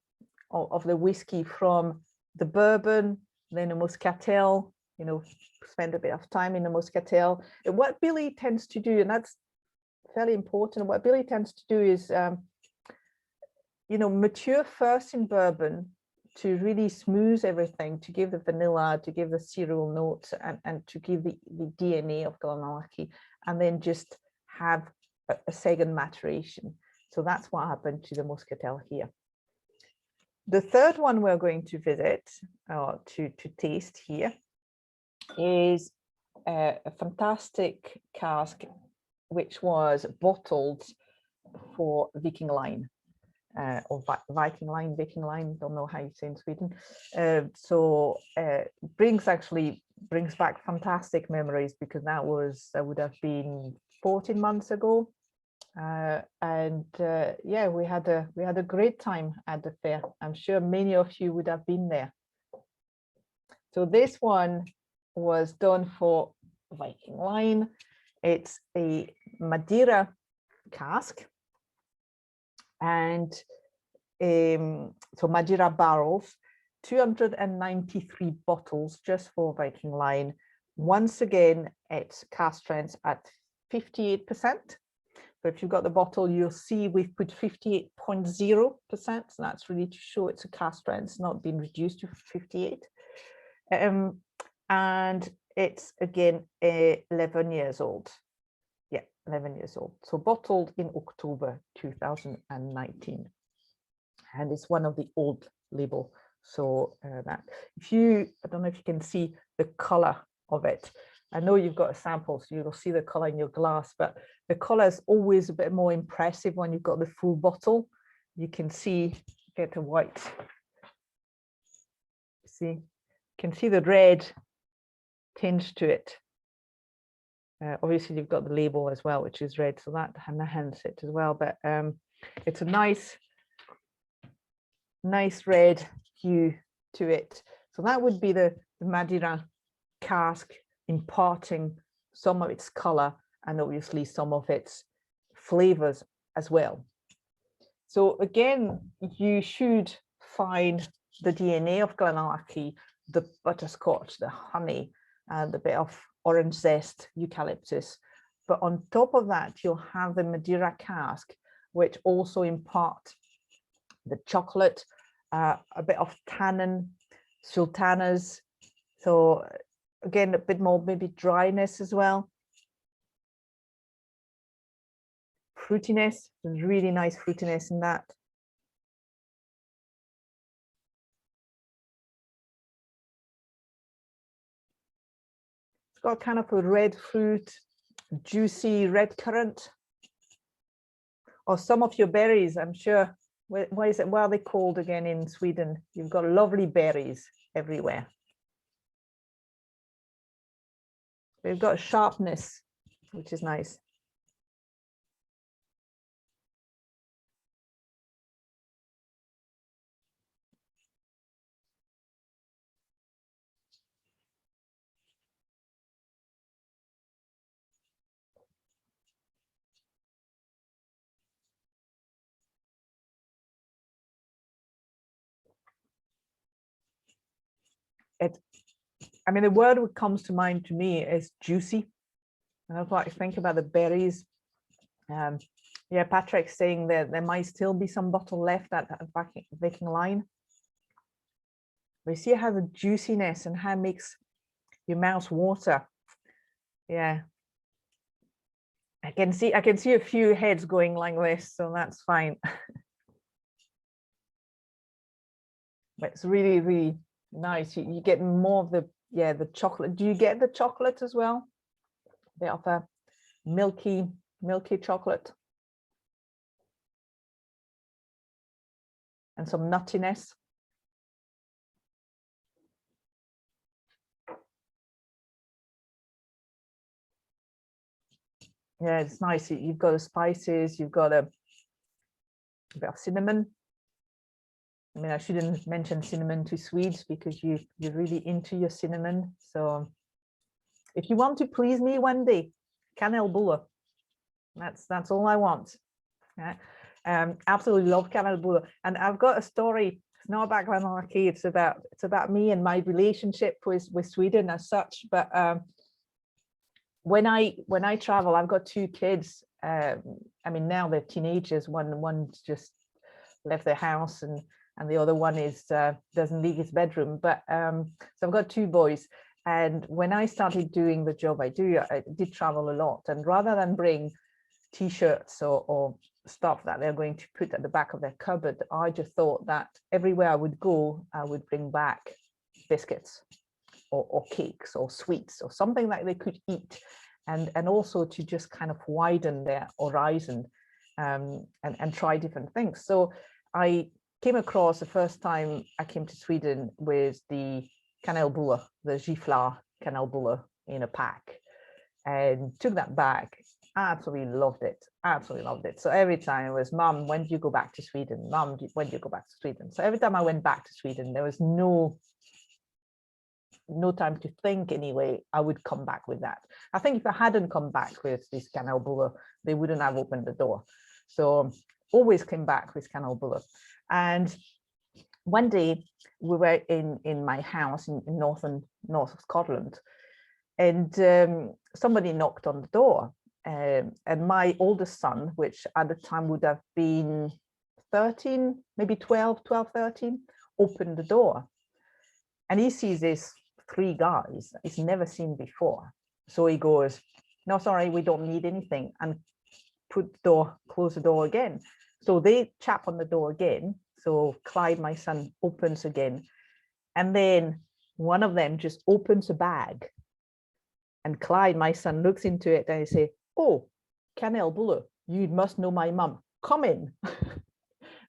of the whiskey from the bourbon, then the muscatel, you know, spend a bit of time in the muscatel. And what Billy tends to do, and that's fairly important, what Billy tends to do is, you know, mature first in bourbon to really smooth everything, to give the vanilla, to give the cereal notes, and to give the DNA of GlenAllachie, and then just have a second maturation. So that's what happened to the muscatel here. The third one we're going to visit, or to taste here, is a fantastic cask which was bottled for Viking Line, or Viking Line, don't know how you say in Sweden. Brings back fantastic memories, because that would have been 14 months ago. Yeah, we had a great time at the fair. I'm sure many of you would have been there. So this one was done for Viking Line. It's a Madeira cask, and so Madeira barrels, 293 bottles just for Viking Line. Once again, it's cask strength at 58%. So if you've got the bottle, you'll see we've put 58.0%. So that's really to show it's a cask strength. It's not been reduced to 58. And it's again 11 years old. Yeah, 11 years old. So bottled in October 2019. And it's one of the old label. So that if you, I don't know if you can see the color of it, I know you've got a sample, so you'll see the color in your glass, but the color is always a bit more impressive when you've got the full bottle. You can see, get the white. See, you can see the red tinge to it. Obviously, you've got the label as well, which is red, so that enhances it as well. But it's a nice red hue to it. So that would be the Madeira cask imparting some of its color and obviously some of its flavors as well. So again, you should find the DNA of GlenAllachie, the butterscotch, the honey, and a bit of orange zest, eucalyptus. But on top of that, you'll have the Madeira cask, which also impart the chocolate, a bit of tannin, sultanas. So again, a bit more maybe dryness as well. Fruitiness, really nice fruitiness in that. It's got kind of a red fruit, juicy red currant. Or some of your berries, I'm sure. What is it? What are they called again in Sweden? You've got lovely berries everywhere. They've got sharpness, which is nice. I mean, the word that comes to mind to me is juicy. And I'd like to think about the berries. Yeah, Patrick's saying that there might still be some bottle left at the baking line. But you see how the juiciness and how it makes your mouth water. Yeah. I can see a few heads going like this, so that's fine. But it's really, really nice. You get more of the chocolate. Do you get the chocolate as well? A bit of a milky chocolate. And some nuttiness. Yeah, it's nice. You've got the spices, you've got a bit of cinnamon. I mean, I shouldn't mention cinnamon to Swedes because you're really into your cinnamon. So if you want to please me one day, kanelbulle. That's all I want. Yeah. Absolutely love kanelbulle. And I've got a story. It's not about GlenAllachie. It's about me and my relationship with Sweden as such. But when I travel, I've got two kids. I mean, now they're teenagers. One's just left their house, and the other one is doesn't leave his bedroom. But so I've got two boys. And when I started doing the job I did travel a lot. And rather than bring T-shirts or stuff that they're going to put at the back of their cupboard, I just thought that everywhere I would go, I would bring back biscuits or cakes or sweets or something that they could eat, and also to just kind of widen their horizon and try different things. So I came across the first time I came to Sweden with the kanelbulle, the giflar kanelbulle in a pack, and took that back. Absolutely loved it. Absolutely loved it. So every time it was, Mum, when do you go back to Sweden? Mum, when do you go back to Sweden? So every time I went back to Sweden, there was no time to think anyway. I would come back with that. I think if I hadn't come back with this kanelbulle, they wouldn't have opened the door. So always came back with kanelbulle. And one day we were in my house in north of Scotland, and somebody knocked on the door. And my oldest son, which at the time would have been 13, maybe 12, 13, opened the door. And he sees these three guys he's never seen before. So he goes, "No, sorry, we don't need anything," and close the door again. So they tap on the door again. So Clyde, my son, opens again. And then one of them just opens a bag And Clyde, my son, looks into it and he say, "Oh, Canel Buller, you must know my mum. Come in."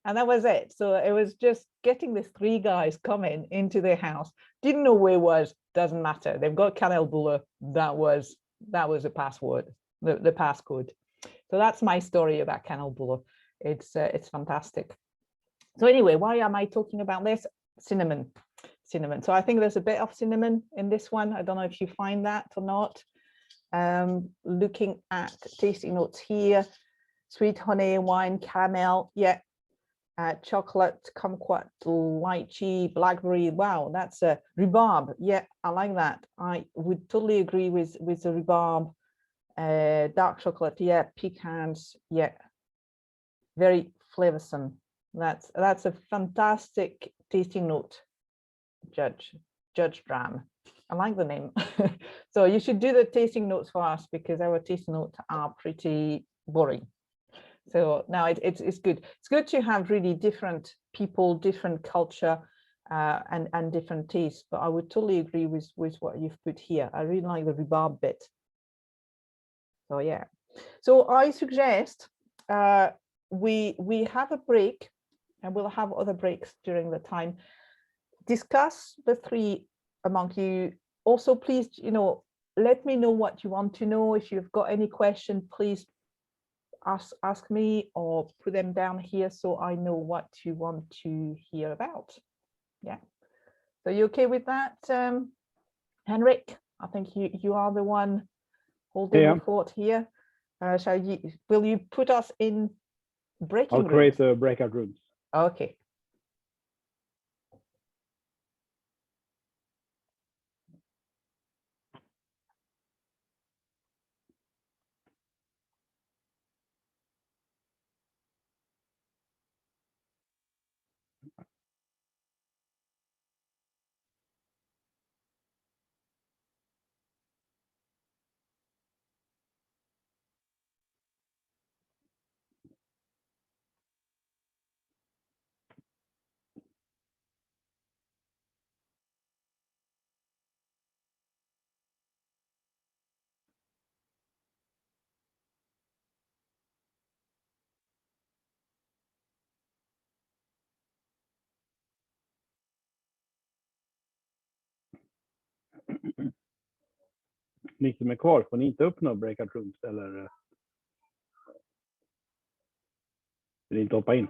And that was it. So it was just getting these three guys coming into their house. Didn't know where it was, doesn't matter. They've got Canel Buller. That was the password, the passcode. So that's my story about Canel Buller. It's fantastic. So anyway, why am I talking about this? Cinnamon. So I think there's a bit of cinnamon in this one. I don't know if you find that or not. Looking at tasting notes here, sweet honey, wine, caramel, yeah. Chocolate, kumquat, lychee, blackberry. Wow, that's a rhubarb. Yeah, I like that. I would totally agree with the rhubarb. Dark chocolate, yeah. Pecans, yeah. Very flavorsome. That's a fantastic tasting note. Judge Dram. I like the name. So you should do the tasting notes for us because our tasting notes are pretty boring. So now it's good. It's good to have really different people, different culture, and different tastes. But I would totally agree with what you've put here. I really like the rhubarb bit. So yeah. So I suggest we have a break, and we'll have other breaks during the time. Discuss the three among you. Also, please, let me know what you want to know. If you've got any question, please ask me or put them down here so I know what you want to hear about. Yeah. So you okay with that, Henrik? I think you are the one holding the fort here. Will you put us in breaking rooms? I'll create the breakout rooms. Okay. Ni som är kvar, får ni inte upp några breakout rooms eller vill ni inte hoppa in?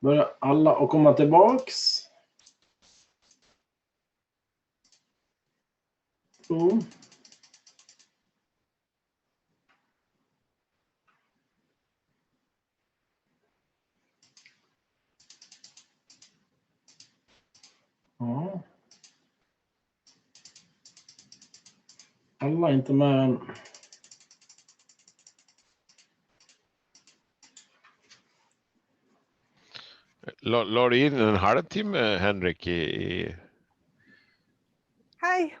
Börjar alla att komma tillbaks. Ja. Alla är inte med än. La du in en halvtimme, Henrik, Hi,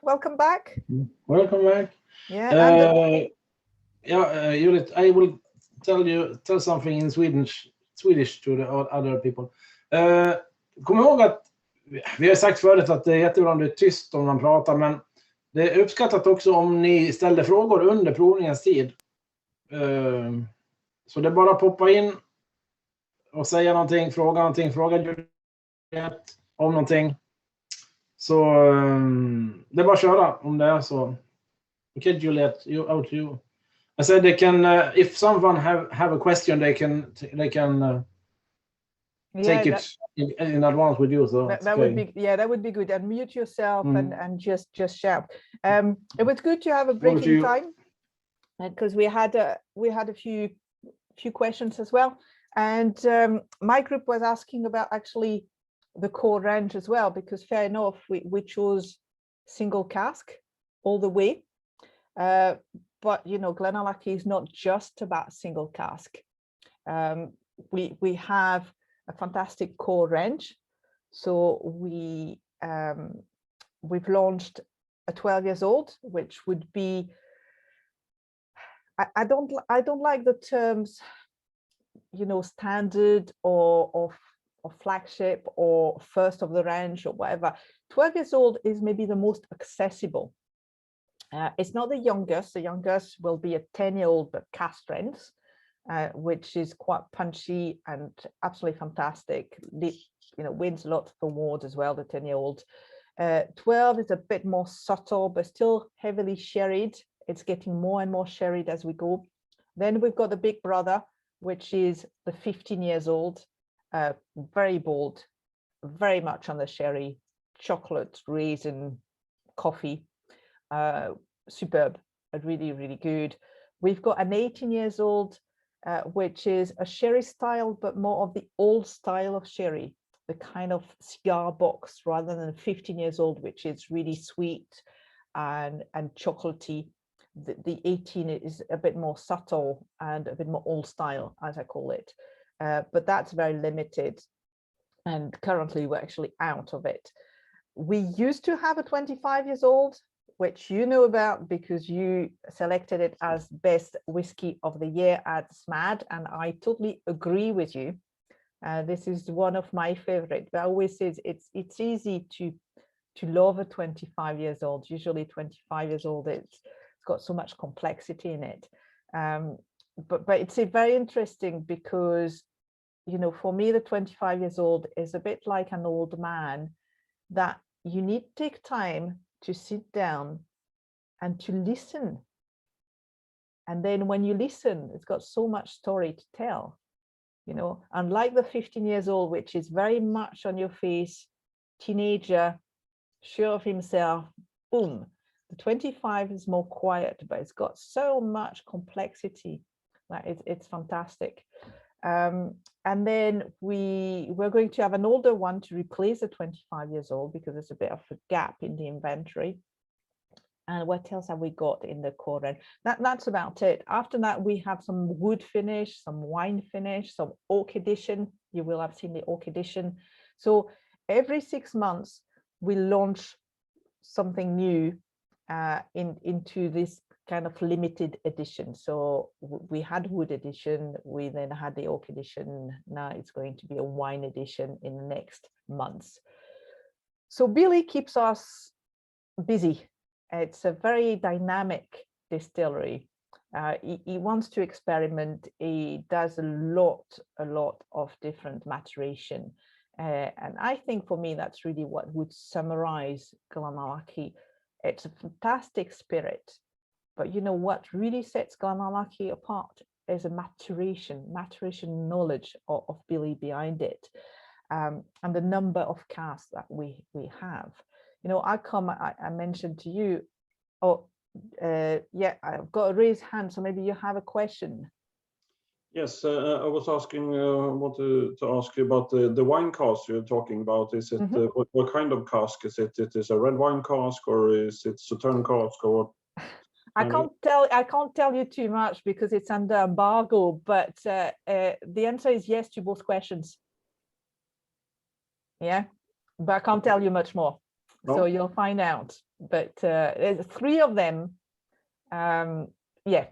welcome back. Welcome back. Yeah. Juliette, I will tell something in Swedish to the other people. Kom ihåg att vi har sagt förut att det är jättebra om det är tyst om man pratar, men det är uppskattat också om ni ställer frågor under provningens tid. Så det är bara att poppa in och säga någonting, fråga Juliette om någonting. Så det är bara att köra om det är så. Okay, Juliette, out to you. I said they can, if someone have a question, they can take it in advance with you. So that would be good. And mute yourself and just shout. It was good to have a breaking time because we had a few questions as well. And my group was asking about actually the core range as well, because fair enough, we chose single cask all the way. But you know, GlenAllachie is not just about single cask. We have a fantastic core range. So we've launched a 12 years old, which would be, I don't like the terms, you know, standard or flagship or first of the range or whatever. 12 years old is maybe the most accessible. It's not the youngest. The youngest will be a 10-year-old but cask strength, which is quite punchy and absolutely fantastic. You know, wins a lot of awards as well, the 10-year-old. 12 is a bit more subtle, but still heavily sherried. It's getting more and more sherried as we go. Then we've got the big brother, which is the 15 years old, very bold, very much on the sherry, chocolate, raisin, coffee, superb, really, really good. We've got an 18 years old, which is a sherry style, but more of the old style of sherry, the kind of cigar box rather than 15 years old, which is really sweet and chocolatey. The 18 is a bit more subtle and a bit more old style, as I call it. But that's very limited. And currently we're actually out of it. We used to have a 25 years old, which you know about because you selected it as best whiskey of the year at SMAD. And I totally agree with you. This is one of my favorite. I always say it's easy to love a 25 years old. Usually 25 years old, it's got so much complexity in it. But it's very interesting because, you know, for me, the 25 years old is a bit like an old man that you need to take time to sit down and to listen. And then when you listen, it's got so much story to tell, you know, unlike the 15 years old, which is very much on your face, teenager, sure of himself, boom. The 25 is more quiet, but it's got so much complexity that it's fantastic. And then we're going to have an older one to replace the 25 years old because there's a bit of a gap in the inventory. And what else have we got in the core range? That's about it. After that, we have some wood finish, some wine finish, some oak edition. You will have seen the oak edition. So every 6 months, we launch something new into this kind of limited edition. So we had wood edition, we then had the oak edition. Now it's going to be a wine edition in the next months. So Billy keeps us busy. It's a very dynamic distillery. He wants to experiment. He does a lot of different maturation. And I think for me, that's really what would summarize GlenAllachie. It's a fantastic spirit. But you know what really sets GlenAllachie apart? a maturation knowledge of Billy behind it, and the number of casks that we have. You know, I mentioned to you, yeah, I've got a raised hand, so maybe you have a question. Yes, I was asking, wanted to ask you about the wine cask you're talking about. Is it what kind of cask is it? It is a red wine cask, or is it Sauterne cask, or what? I can't tell you too much because it's under embargo, but the answer is yes to both questions. Yeah, but I can't tell you much more. No? So you'll find out. But there's 3 of them. Yeah.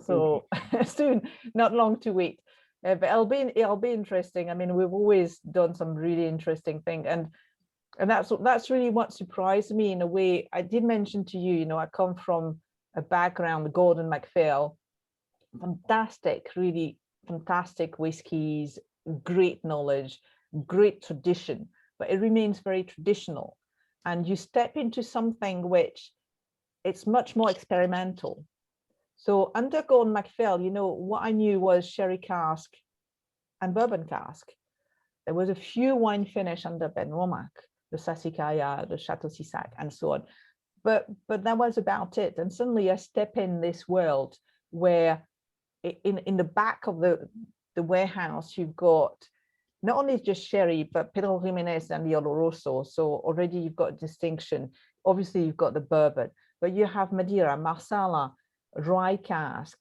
So soon, not long to wait. But it'll be interesting. I mean, we've always done some really interesting things, and that's really what surprised me in a way. I did mention to you, you know, I come from a background, Gordon MacPhail, fantastic, really fantastic whiskies, great knowledge, great tradition, but it remains very traditional. And you step into something which it's much more experimental. So under Gordon MacPhail, you know, what I knew was sherry cask and bourbon cask. There was a few wine finish under Ben Romack, the Sassicaia, the Chateau Sissac, and so on. But that was about it. And suddenly I step in this world where in the back of the warehouse, you've got not only just sherry, but Pedro Jimenez and the Oloroso. So already you've got distinction. Obviously, you've got the bourbon, but you have Madeira, Marsala, rye cask,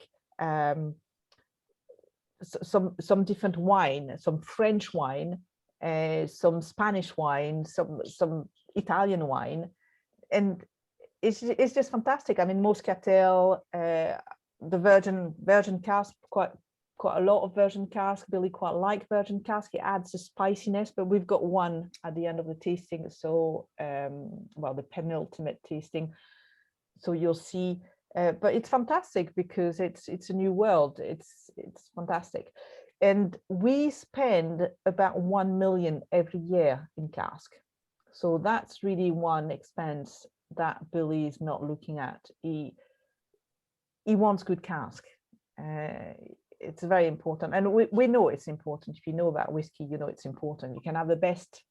some different wine, some French wine, some Spanish wine, some Italian wine, and it's just fantastic. I mean, Moscatel, the virgin cask, quite a lot of virgin cask. Billy quite like virgin cask. It adds a spiciness, but we've got one at the end of the tasting. So, well, the penultimate tasting. So you'll see. But it's fantastic because it's a new world. It's fantastic, and we spend about 1 million every year in cask. So that's really one expense that Billy is not looking at. He wants good cask. It's very important, and we know it's important. If you know about whiskey, you know it's important. You can have the best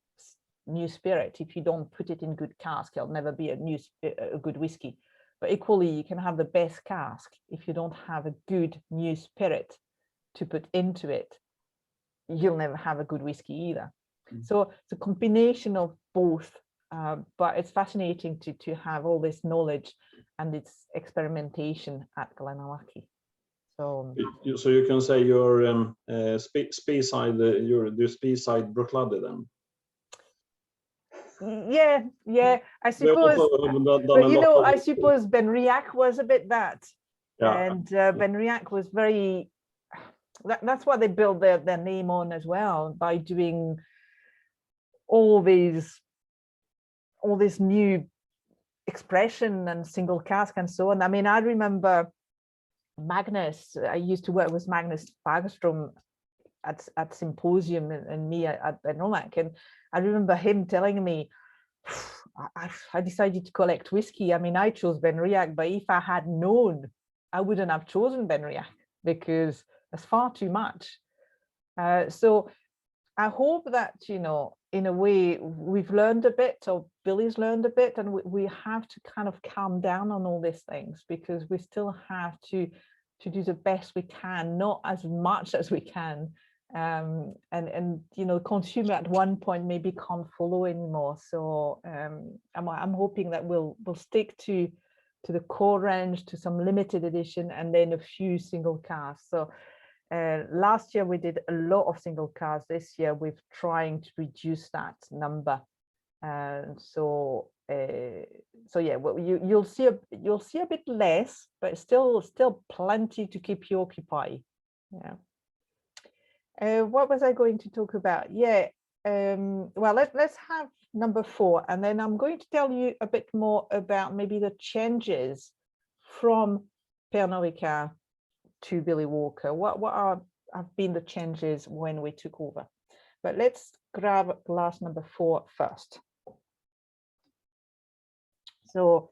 new spirit. If you don't put it in good cask, it'll never be a good whiskey. But equally, you can have the best cask. If you don't have a good new spirit to put into it, you'll never have a good whiskey either. So it's a combination of both, but it's fascinating to have all this knowledge and its experimentation at GlenAllachie. So you can say you're Speyside, you're Speyside Bruichladdich then. Yeah, I suppose. But you know, I suppose Benriach was a bit that, and Benriach was very. That's what they built their name on as well, by doing all this new expression and single cask and so on. I mean, I remember Magnus. I used to work with Magnus Fagerström at Symposium and me at Ben Romack, and I remember him telling me, I decided to collect whiskey. I mean, I chose Benriach, but if I had known, I wouldn't have chosen Benriach because that's far too much. So I hope that, you know, in a way, we've learned a bit, or Billy's learned a bit, and we have to kind of calm down on all these things, because we still have to do the best we can, not as much as we can. And you know, consumer at one point maybe can't follow anymore. So I'm hoping that we'll stick to the core range, to some limited edition, and then a few single casks. So last year we did a lot of single casks. This year we're trying to reduce that number. So yeah, well, you'll see a bit less, but still plenty to keep you occupied. Yeah. What was I going to talk about? Yeah, well, let's have number 4, and then I'm going to tell you a bit more about maybe the changes from Pernod Ricard to Billy Walker. What have been the changes when we took over? But let's grab glass number 4 first. So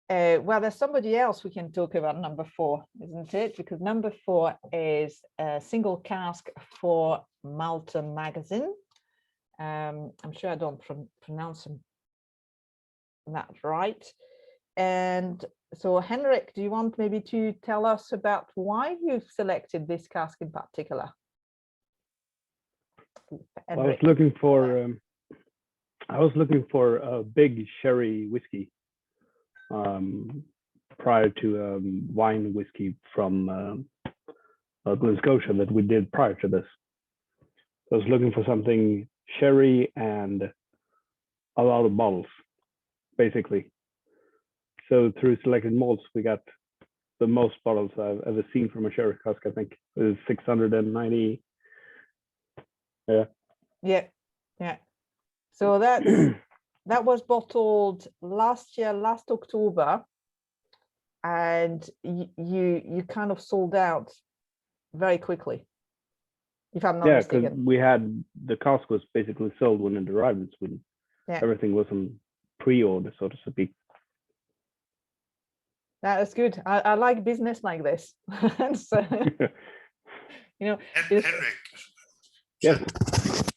well, there's somebody else we can talk about number 4, isn't it? Because number 4 is a single cask for Malta magazine. I'm sure I don't pronounce that right. And so, Henrik, do you want maybe to tell us about why you've selected this cask in particular? I was looking for a big sherry whiskey prior to wine whiskey from Glen Scotia that we did prior to this. So I was looking for something sherry and a lot of bottles, basically. So through selected malts, we got the most bottles I've ever seen from a sherry cask. I think it was 690. Yeah. So that was bottled last October, and you kind of sold out very quickly, if I'm not mistaken. Yeah, because we had the cask was basically sold when it arrived in Sweden. Yeah. Everything was on pre-order, so to speak. That's good. I like business like this. So, Henrik, Yes.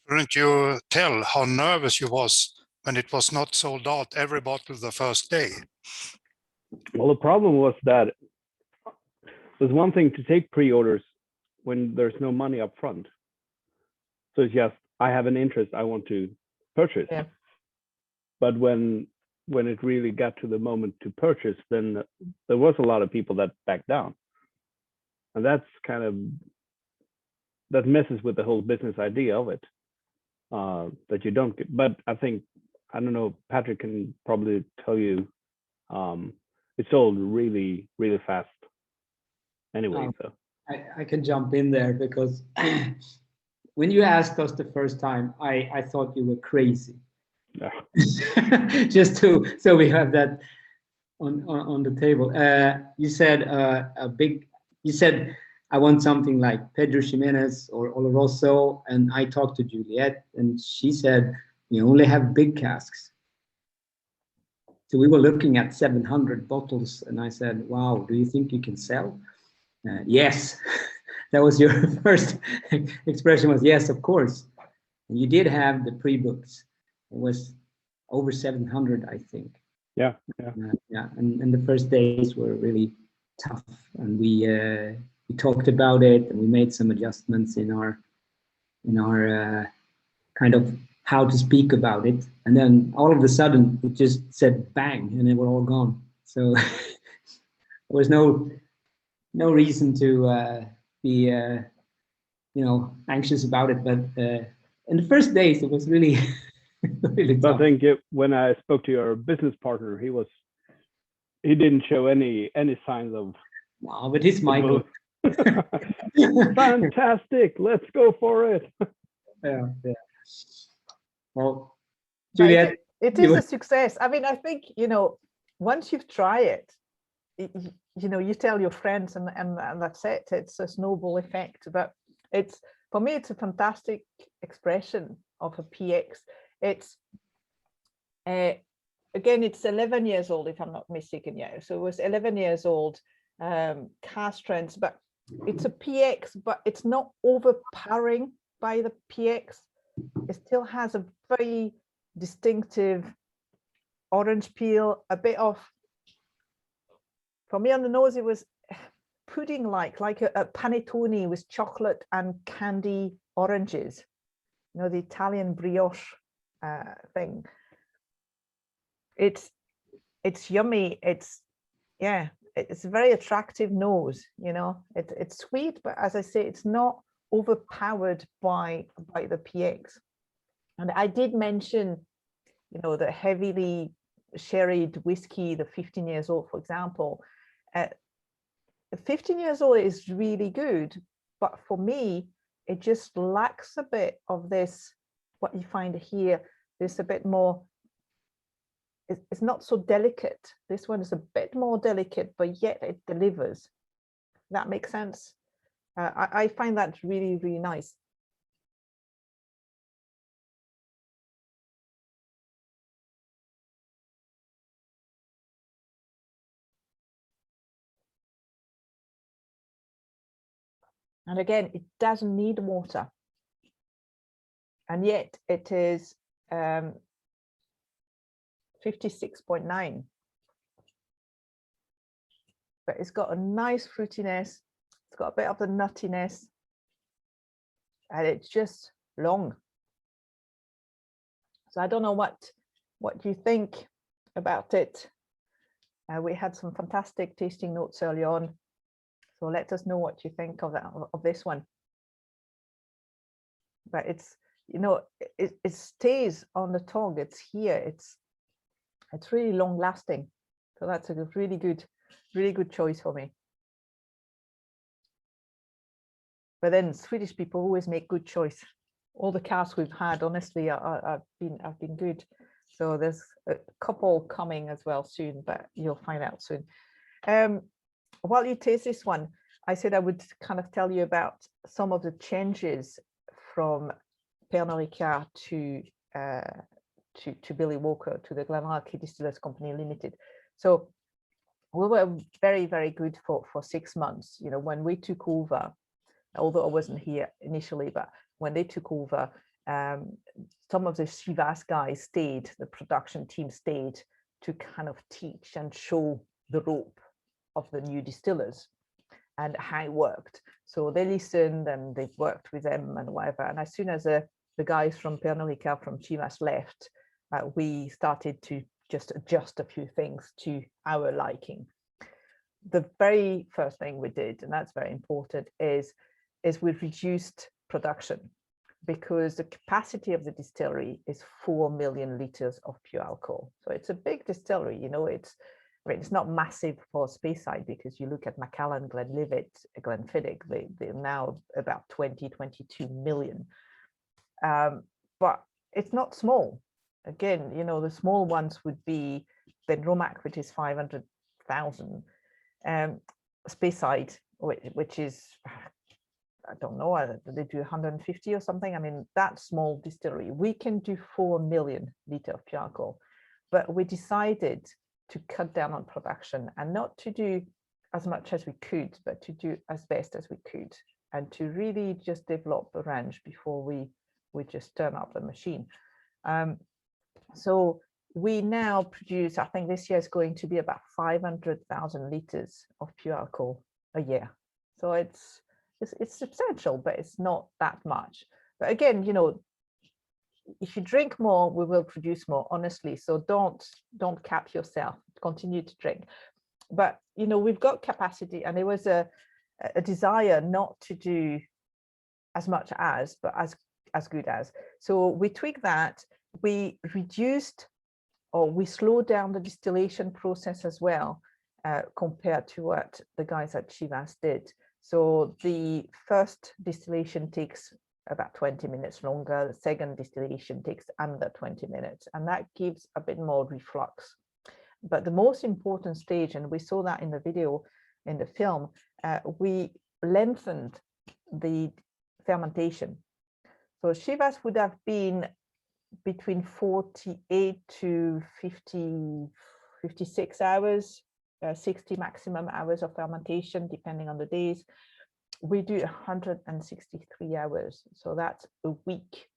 couldn't you tell how nervous you was when it was not sold out every bottle the first day? Well, the problem was that there's one thing to take pre-orders when there's no money up front. So it's just, I have an interest, I want to purchase. Yeah. But when it really got to the moment to purchase, then there was a lot of people that backed down. And that's kind of, that messes with the whole business idea of it, that you don't get. But I think, I don't know, Patrick can probably tell you, it sold really, really fast anyway. So I can jump in there because when you asked us the first time, I thought you were crazy. yeah. Just so we have that on the table. You said I want something like Pedro Ximénez or Oloroso, and I talked to Juliette, and she said you only have big casks. So we were looking at 700 bottles, and I said, "Wow, do you think you can sell?" Yes, that was your first expression. Was yes, of course. And you did have the pre-books. It was over 700, I think. Yeah. And the first days were really tough, and we talked about it, and we made some adjustments in our kind of how to speak about it, and then all of a sudden it just said bang, and they were all gone. So there was no reason to be anxious about it, but in the first days it was really really tough. I think when I spoke to your business partner, he didn't show any signs of. No, but he's Michael. Fantastic! Let's go for it. Yeah. Well, Juliette, it is a success. I mean, I think once you've tried it, you tell your friends, and that's it. It's a snowball effect. But for me, it's a fantastic expression of a PX. It's again, it's 11 years old, if I'm not mistaken. Yeah, so it was 11 years old. Cask strength, but it's a PX, but it's not overpowering by the PX. It still has a very distinctive orange peel, a bit of, for me on the nose, it was pudding like a panettone with chocolate and candy oranges, the Italian brioche thing. It's yummy. It's a very attractive nose. It's sweet, but as I say, it's not overpowered by the PX. And I did mention the heavily sherried whiskey, the 15 years old, for example. 15 years old is really good, but for me it just lacks a bit of this, what you find here, there's a bit more, it's not so delicate. This one is a bit more delicate, but yet it delivers. That makes sense. I find that really, really nice. And again, it doesn't need water. And yet it is 56.9. But it's got a nice fruitiness. It's got a bit of the nuttiness. And it's just long. So I don't know what you think about it. We had some fantastic tasting notes early on. So let us know what you think of that, of this one. But it's, you know, it stays on the tongue. It's here. It's really long lasting. So that's a really good choice for me. But then Swedish people always make good choice. All the casks we've had, honestly, have been good. So there's a couple coming as well soon, but you'll find out soon. While you taste this one, I said I would kind of tell you about some of the changes from Pernod Ricard to Billy Walker, to the GlenAllachie Distillers Company Limited. So we were very, very good for 6 months. You know, when we took over, although I wasn't here initially, but when they took over, some of the Chivas guys stayed, the production team stayed to kind of teach and show the rope of the new distillers and how it worked. So they listened and they worked with them and whatever. And as soon as the guys from Pernod Ricard, from Chivas left, we started to just adjust a few things to our liking. The very first thing we did, and that's very important, is we've reduced production, because the capacity of the distillery is 4 million liters of pure alcohol. So it's a big distillery, you know, it's not massive for Speyside, because you look at Macallan, Glenlivet, Glenfiddich, they're now about 22 million. But it's not small. Again, you know, the small ones would be the Romac, which is 500,000, Speyside, which is, I don't know, they do 150 or something. I mean, that small distillery, we can do 4 million liters of pure alcohol, but we decided to cut down on production and not to do as much as we could, but to do as best as we could, and to really just develop a range before we just turn up the machine. So we now produce, I think this year is going to be about 500,000 liters of pure alcohol a year. So it's substantial, but it's not that much. But again, you know, if you drink more, we will produce more, honestly. So don't cap yourself, continue to drink. But, you know, we've got capacity, and there was a desire not to do as much as, but as good as. So we tweaked that. We reduced, or we slowed down the distillation process as well, compared to what the guys at Chivas did. So the first distillation takes about 20 minutes longer. The second distillation takes under 20 minutes, and that gives a bit more reflux. But the most important stage, and we saw that in the video, in the film, we lengthened the fermentation. So Chivas would have been between 48 to 56 hours, 60 maximum hours of fermentation, depending on the days. We do 163 hours. So that's a week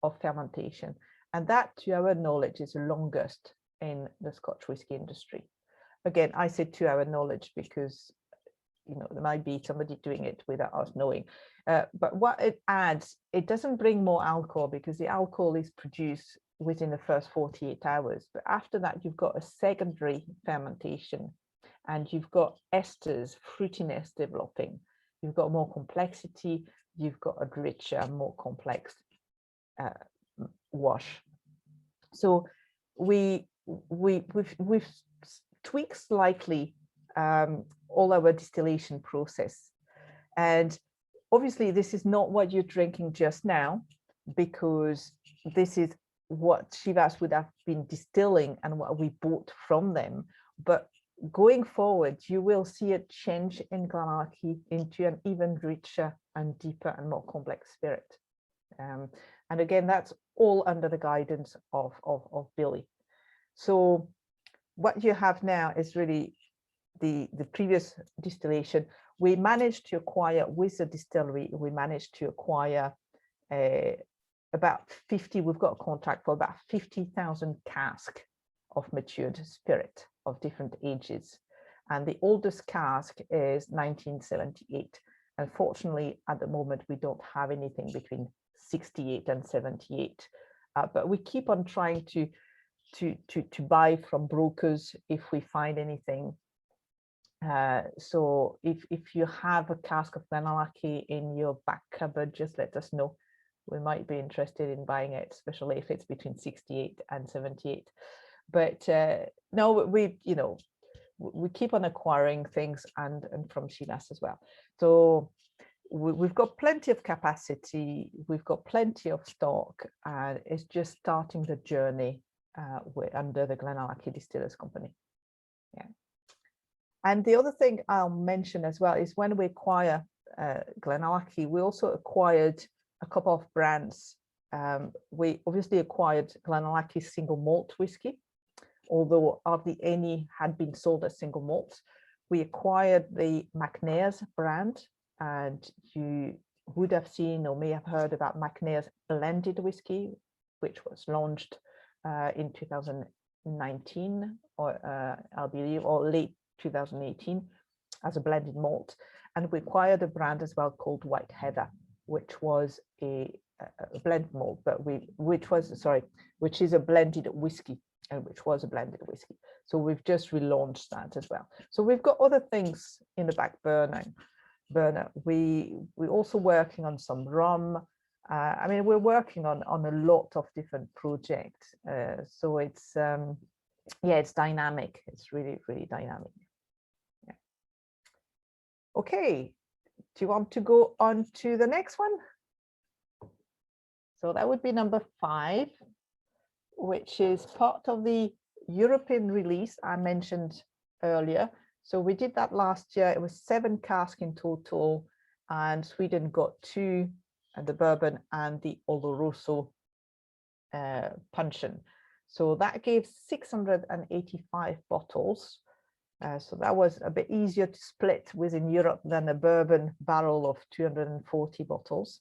of fermentation. And that, to our knowledge, is the longest in the Scotch whisky industry. Again, I say to our knowledge because, you know, there might be somebody doing it without us knowing. But what it adds, it doesn't bring more alcohol, because the alcohol is produced within the first 48 hours. But after that, you've got a secondary fermentation, and you've got esters, fruitiness developing. You've got more complexity. You've got a richer, more complex wash. So we've tweaked slightly all our distillation process. And obviously this is not what you're drinking just now, because this is what Chivas would have been distilling and what we bought from them. But going forward, you will see a change in GlenAllachie into an even richer and deeper and more complex spirit. And again, that's all under the guidance of Billy. So what you have now is really the previous distillation. we managed to acquire, with the distillery, we managed to acquire about 50, we've got a contract for about 50,000 casks of matured spirit of different ages. And the oldest cask is 1978. Unfortunately, at the moment, we don't have anything between 68 and 78. But we keep on trying to buy from brokers if we find anything. So if you have a cask of GlenAllachie in your back cupboard, just let us know. We might be interested in buying it, especially if it's between 68 and 78. But no, we keep on acquiring things and from Shiraz as well. So we've got plenty of capacity, we've got plenty of stock, and it's just starting the journey under the GlenAllachie Distillers Company. Yeah. And the other thing I'll mention as well is when we acquire GlenAllachie, we also acquired a couple of brands. We obviously acquired GlenAllachie single malt whiskey, although hardly any had been sold as single malt. We acquired the McNair's brand, and you would have seen or may have heard about McNair's blended whiskey, which was launched in 2019, or I believe, or late 2018 as a blended malt. And we acquired a brand as well called White Heather, which was a blend malt, but which is a blended whiskey, and which was a blended whiskey. So we've just relaunched that as well. So we've got other things in the back burner. We're also working on some rum. I mean, we're working on a lot of different projects. So it's yeah, it's dynamic. It's really, really dynamic. Yeah. Okay. Do you want to go on to the next one? So that would be number 5, which is part of the European release I mentioned earlier. So we did that last year. It was 7 casks in total, and Sweden got 2, the bourbon and the Oloroso puncheon. So that gave 685 bottles. So that was a bit easier to split within Europe than a bourbon barrel of 240 bottles.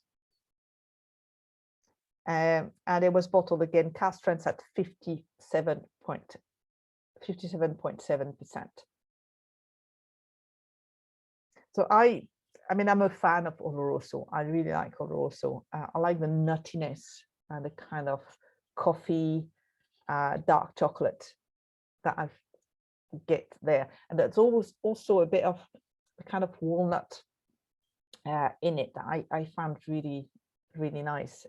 And it was bottled again, cask strength at 57.7%. So I mean, I'm a fan of Oloroso. I really like Oloroso. I like the nuttiness and the kind of coffee, dark chocolate that I get there. And there's always also a bit of the kind of walnut in it that I found really, really nice.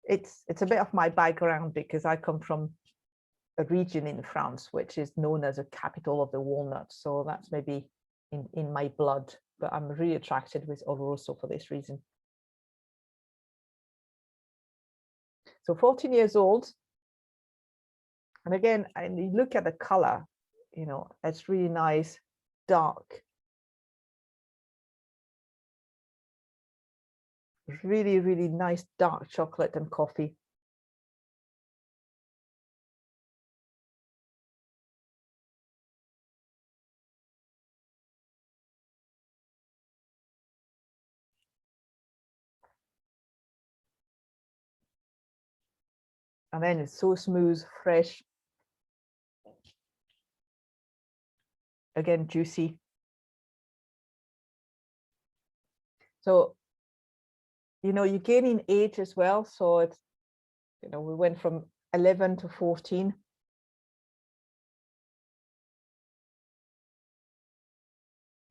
It's a bit of my background because I come from a region in France which is known as a capital of the walnut. So that's maybe in my blood, but I'm really attracted with Oloroso for this reason. So 14 years old. And again, and you look at the color, you know, it's really nice, dark. Really, really nice dark chocolate and coffee. And then it's so smooth, fresh. Again, juicy. So, you know, you gain in age as well. So it's, you know, we went from 11 to 14.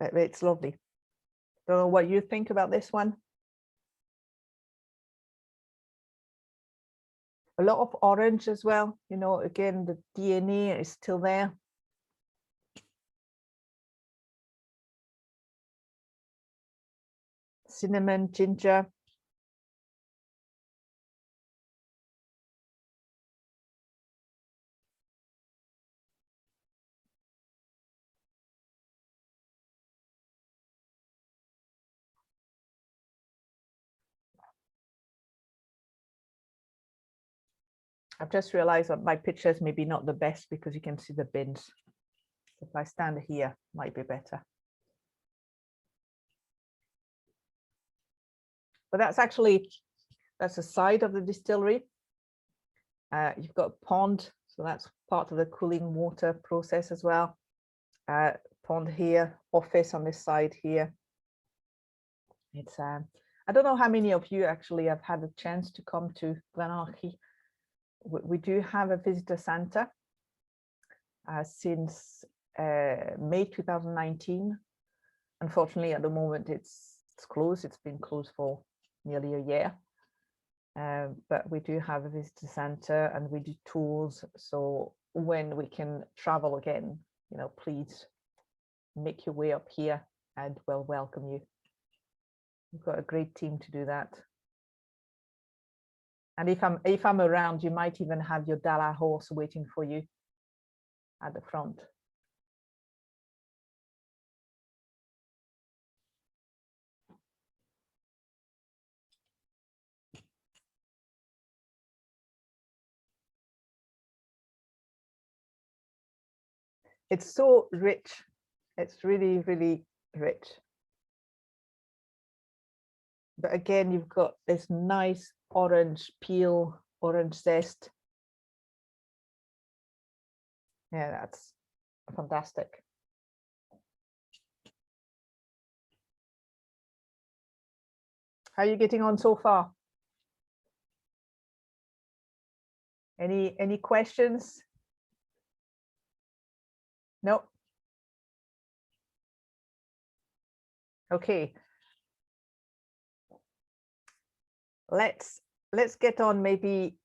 It's lovely. Don't know what you think about this one. A lot of orange as well. You know, again, the DNA is still there. Cinnamon, ginger. I've just realized that my picture is maybe not the best because you can see the bins. If I stand here, might be better. but that's the side of the distillery. You've got a pond, so that's part of the cooling water process as well. Pond here, office on this side here. It's I don't know how many of you actually have had a chance to come to GlenAllachie. We do have a visitor center since May 2019. Unfortunately, at the moment it's closed. It's been closed for nearly a year. But we do have a visitor center and we do tours. So when we can travel again, you know, please make your way up here and we'll welcome you. We've got a great team to do that. And if I'm around, you might even have your Dala horse waiting for you at the front. It's so rich. It's really, really rich. But again, you've got this nice orange peel, orange zest. Yeah, that's fantastic. How are you getting on so far? Any questions? No. Okay. Let's get on maybe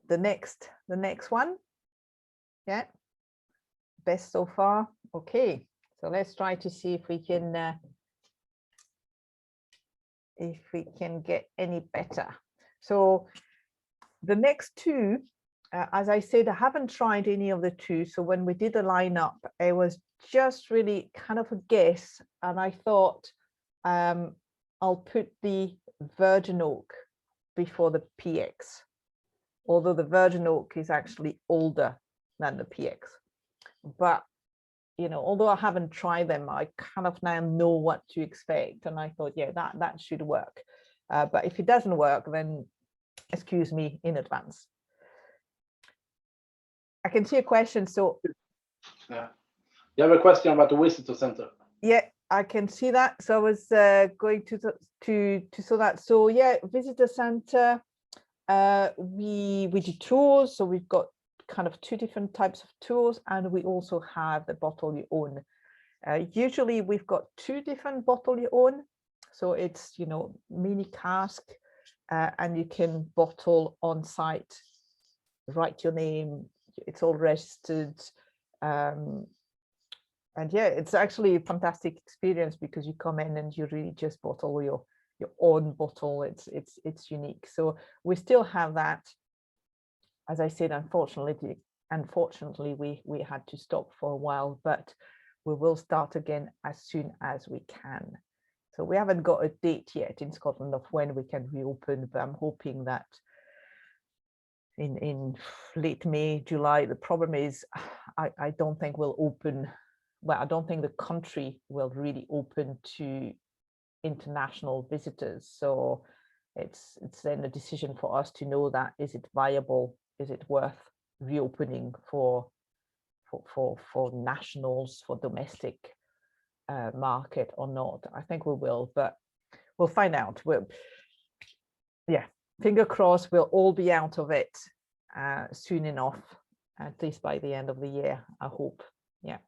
the next one. Yeah. Best so far. Okay. So let's try to see if we can get any better. So the next two, as I said, I haven't tried any of the two. So when we did the lineup, it was just really kind of a guess. And I thought I'll put the virgin oak before the PX, although the virgin oak is actually older than the PX. But, you know, although I haven't tried them, I kind of now know what to expect. And I thought, yeah, that should work. But if it doesn't work, then excuse me in advance. I can see a question. So yeah, you have a question about the visitor center. Yeah, I can see that. So I was going to so that. So yeah, visitor center. We do tours. So we've got kind of two different types of tours, and we also have the bottle you own. Usually we've got two different bottle you own. So it's, you know, mini cask, and you can bottle on site, write your name. It's all registered. And yeah, it's actually a fantastic experience because you come in and you really just bottle your own bottle. It's unique. So we still have that. As I said, unfortunately we had to stop for a while, but we will start again as soon as we can. So we haven't got a date yet in Scotland of when we can reopen, but I'm hoping that in late May, July. The problem is I don't think we'll open. Well, I don't think the country will really open to international visitors. So it's then a decision for us to know that, is it viable? Is it worth reopening for nationals, for domestic market or not? I think we will, but we'll find out. Yeah, finger crossed we'll all be out of it soon enough, at least by the end of the year, I hope. Yeah.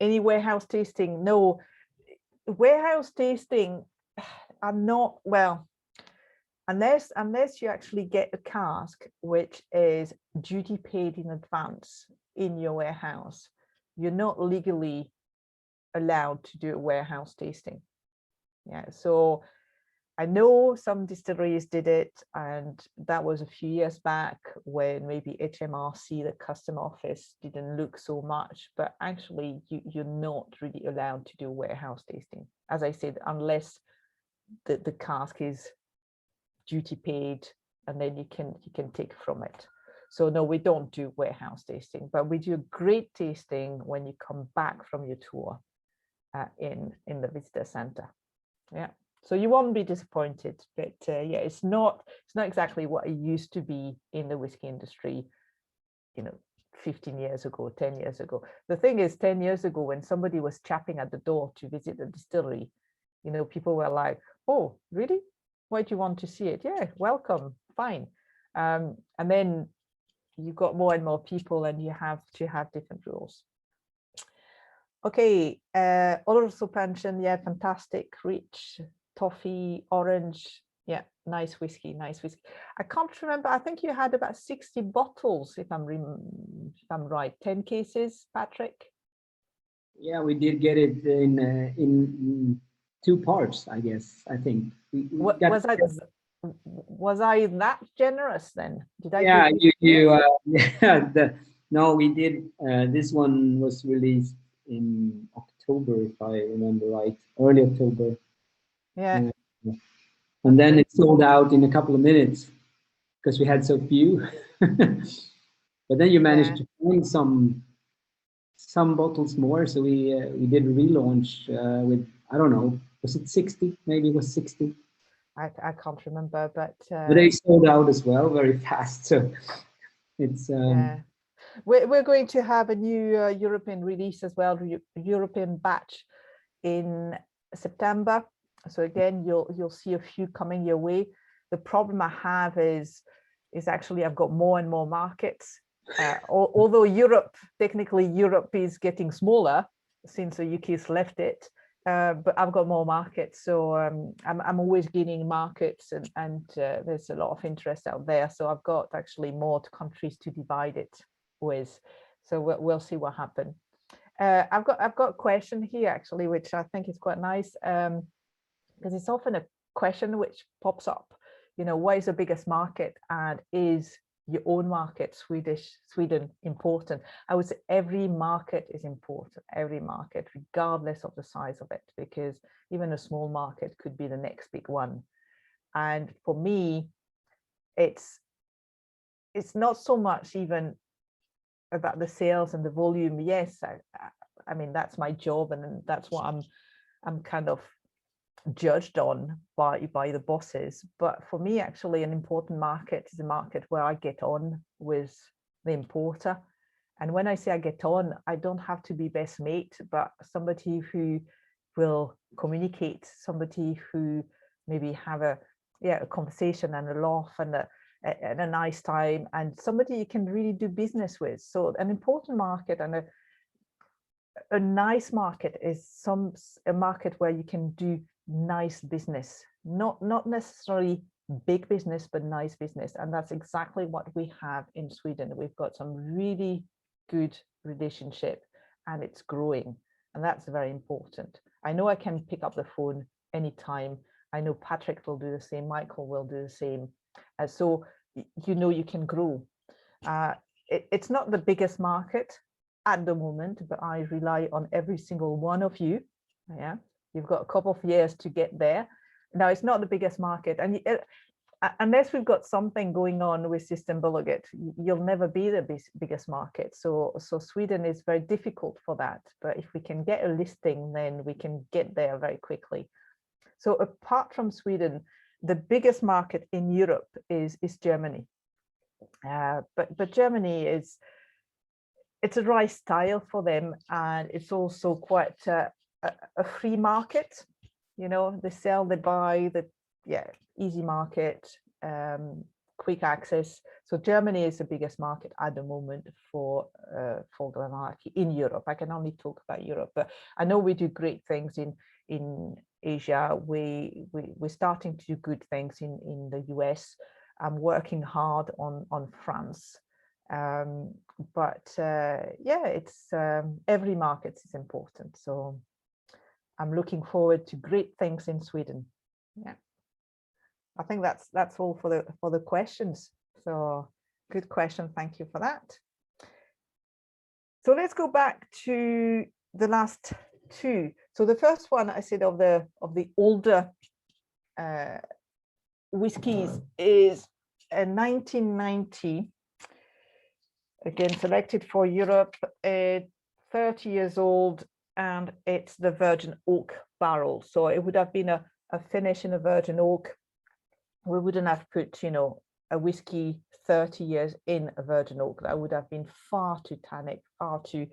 Any warehouse tasting? No, warehouse tasting are not, well, unless you actually get a cask which is duty paid in advance in your warehouse, you're not legally allowed to do a warehouse tasting. Yeah, so I know some distilleries did it, and that was a few years back when maybe HMRC, the custom office, didn't look so much, but actually you're not really allowed to do warehouse tasting. As I said, unless the cask is duty paid, and then you can take from it. So no, we don't do warehouse tasting, but we do great tasting when you come back from your tour in the visitor center. Yeah. So you won't be disappointed, but yeah, it's not exactly what it used to be in the whiskey industry, 15 years ago, 10 years ago. The thing is, 10 years ago, when somebody was tapping at the door to visit the distillery, people were like, oh, really? Why do you want to see it? Yeah, welcome, fine. And then you got more and more people, and you have to have different rules. Okay, also pension, yeah, fantastic, rich, toffee, orange, yeah, nice whiskey. I can't remember, I think you had about 60 bottles, if I'm right, 10 cases, Patrick? Yeah, we did get it in 2 parts, I guess, I think. Was I that generous then? Did I? Yeah, no, we did. This one was released in October, if I remember right, early October. Yeah. And then it sold out in a couple of minutes because we had so few. But then you managed to find some bottles more, so we did a relaunch with, I don't know, was it 60? Maybe it was 60. I can't remember, but they sold out as well very fast. So it's yeah. We're going to have a new European release as well, European batch in September. So again, you'll see a few coming your way. The problem I have is actually I've got more and more markets. Although technically Europe is getting smaller since the UK's left it, but I've got more markets, so I'm always gaining markets, and there's a lot of interest out there. So I've got actually more countries to divide it with. So we'll see what happens. I've got a question here actually, which I think is quite nice, because it's often a question which pops up. What is the biggest market, and is your own market, Sweden, important? I would say every market is important, every market, regardless of the size of it, because even a small market could be the next big one. And for me, it's not so much even about the sales and the volume. Yes, I mean, that's my job, and that's what I'm kind of judged on by the bosses. But for me, actually, an important market is a market where I get on with the importer. And when I say I get on, I don't have to be best mate, but somebody who will communicate, somebody who maybe have a conversation and a laugh and a nice time, and somebody you can really do business with. So an important market and a nice market is a market where you can do nice business, not necessarily big business, but nice business. And that's exactly what we have in Sweden. We've got some really good relationship, and it's growing, and that's very important. I know I can pick up the phone anytime. I know Patrick will do the same, Michael will do the same. So you can grow. It's not the biggest market at the moment, but I rely on every single one of you. Yeah, you've got a couple of years to get there. Now, it's not the biggest market, and unless we've got something going on with Systembolaget, you'll never be the biggest market. So Sweden is very difficult for that. But if we can get a listing, then we can get there very quickly. So apart from Sweden, the biggest market in Europe is Germany. But Germany it's a rice style for them, and it's also quite a free market. They sell, they buy, easy market, quick access. So Germany is the biggest market at the moment for GlenAllachie in Europe. I can only talk about Europe, but I know we do great things in Asia. We're starting to do good things in the US. I'm working hard on France. It's every market is important. So I'm looking forward to great things in Sweden. Yeah, I think that's all for the questions. So good question. Thank you for that. So let's go back to the last two. So the first one I said of the older whiskies is a 1990. Again, selected for Europe, 30 years old, and it's the virgin oak barrel. So it would have been a a finish in a virgin oak, we wouldn't have put, you know, a whiskey 30 years in a virgin oak. That would have been far too tannic, far too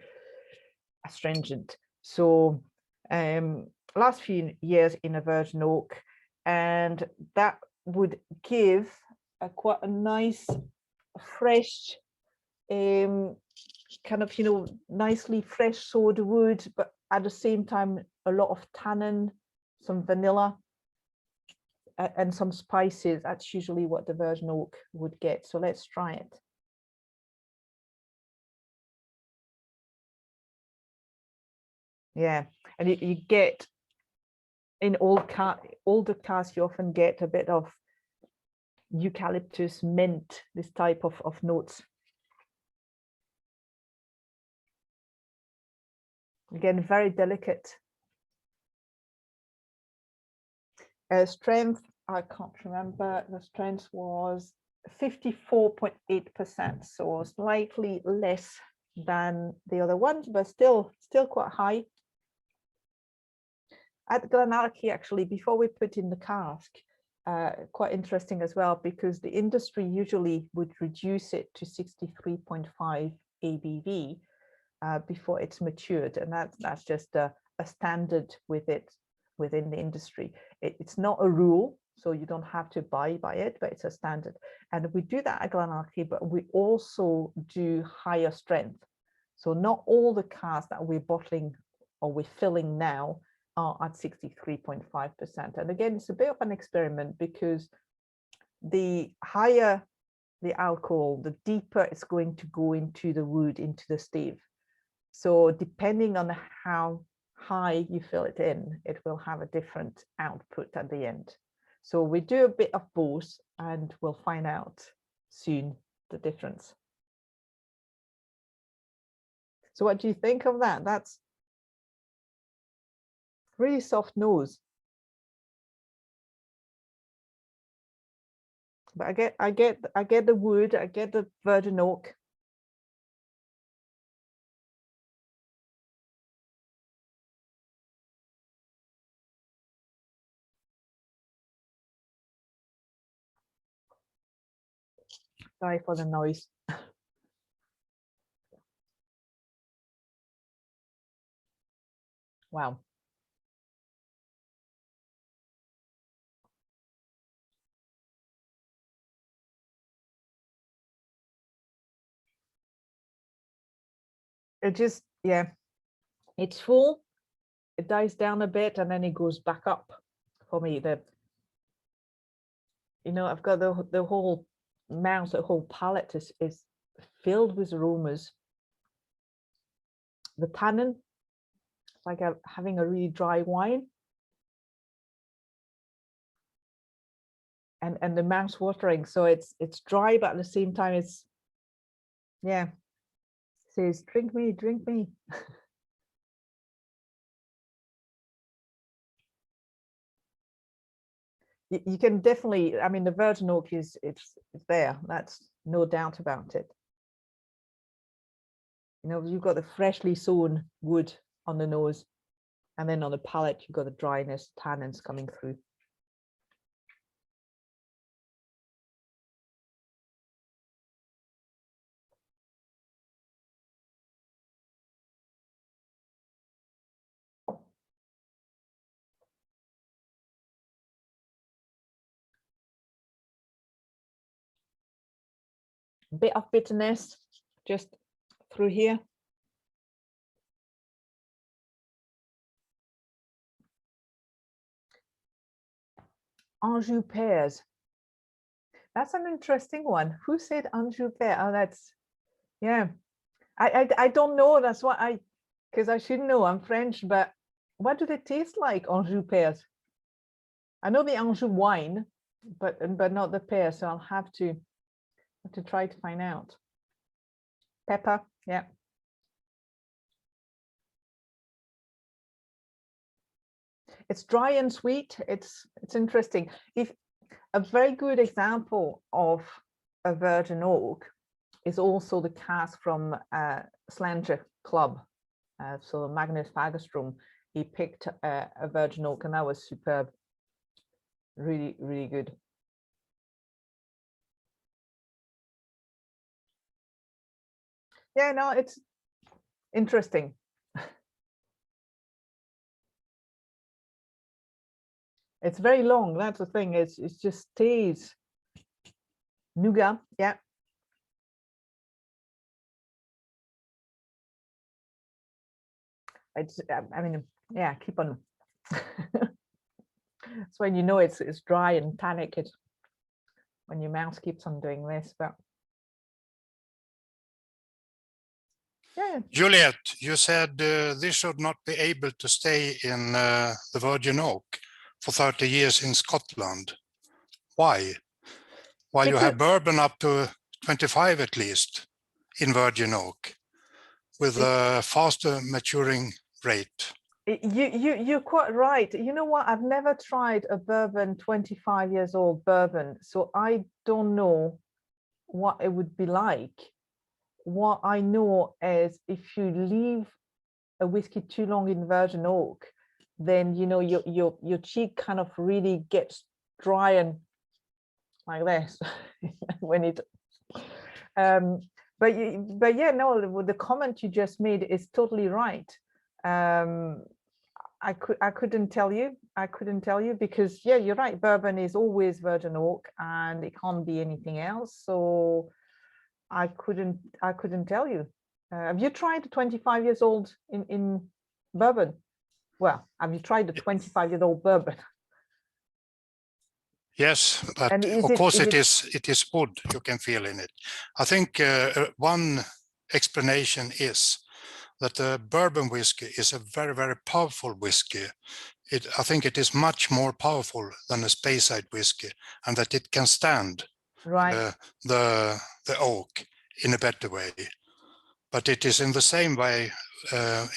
astringent. So last few years in a virgin oak, and that would give quite a nice fresh kind of, you know, nicely fresh soda wood, but at the same time a lot of tannin, some vanilla, and some spices. That's usually what the virgin oak would get. So let's try it. Yeah, and you get in older casks, you often get a bit of eucalyptus, mint, this type of notes. Again, very delicate. Strength, I can't remember, the strength was 54.8%, so slightly less than the other ones, but still quite high. At GlenAllachie, actually, before we put in the cask, quite interesting as well, because the industry usually would reduce it to 63.5 ABV before it's matured, and that's just a standard within the industry. It's not a rule, so you don't have to buy by it, but it's a standard. And we do that at GlenAllachie, but we also do higher strength. So not all the casks that we're bottling or we're filling now are at 63.5%. And again, it's a bit of an experiment, because the higher the alcohol, the deeper it's going to go into the wood, into the stave. So depending on how high you fill it in, it will have a different output at the end. So we do a bit of both, and we'll find out soon the difference. So what do you think of that? That's really soft nose. But I get the wood, I get the virgin oak. Sorry for the noise. Wow. It just, yeah, it's full, it dies down a bit, and then it goes back up for me. You know, I've got the whole mouth, the whole palate is filled with aromas. The tannin, it's like having a really dry wine. And the mouth watering, so it's dry, but at the same time it's, yeah, it says drink me, drink me. You can definitely, I mean, the virgin oak it's there, that's no doubt about it. You know, you've got the freshly sown wood on the nose, and then on the palate you've got the dryness, tannins coming through. A bit of bitterness just through here. Anjou pears. That's an interesting one. Who said Anjou pear? Oh, that's, yeah. I don't know. That's what because I should know. I'm French, but what do they taste like, Anjou pears? I know the Anjou wine, but not the pear. So I'll have to try to find out. Pepper, yeah. It's dry and sweet. It's interesting. If a very good example of a virgin oak is also the cask from Slanger Club. So Magnus Fagerström, he picked a virgin oak, and that was superb. really, really good. Yeah, no, it's interesting. It's very long. That's the thing. It just stays. Nougat, yeah. I mean, yeah, keep on. It's when you know it's dry and tannic. It when your mouth keeps on doing this, but yeah. Juliette, you said this should not be able to stay in the virgin oak for 30 years in Scotland. Why? While you have bourbon up to 25 at least in virgin oak with a faster maturing rate. You're quite right. You know what? I've never tried a bourbon 25 years old bourbon, so I don't know what it would be like. What I know is if you leave a whiskey too long in virgin oak, then you know your cheek kind of really gets dry and like this when it. But yeah, no, the comment you just made is totally right. I couldn't tell you. I couldn't tell you because yeah, you're right. Bourbon is always virgin oak and it can't be anything else. So I couldn't tell you. Have you tried 25 years old in bourbon? Well, have you tried a 25-year-old bourbon? Yes, but of course it is wood you can feel in it. I think one explanation is that the bourbon whiskey is a very, very powerful whiskey. I think it is much more powerful than a Speyside whiskey, and that it can stand the oak in a better way. But it is in the same way, I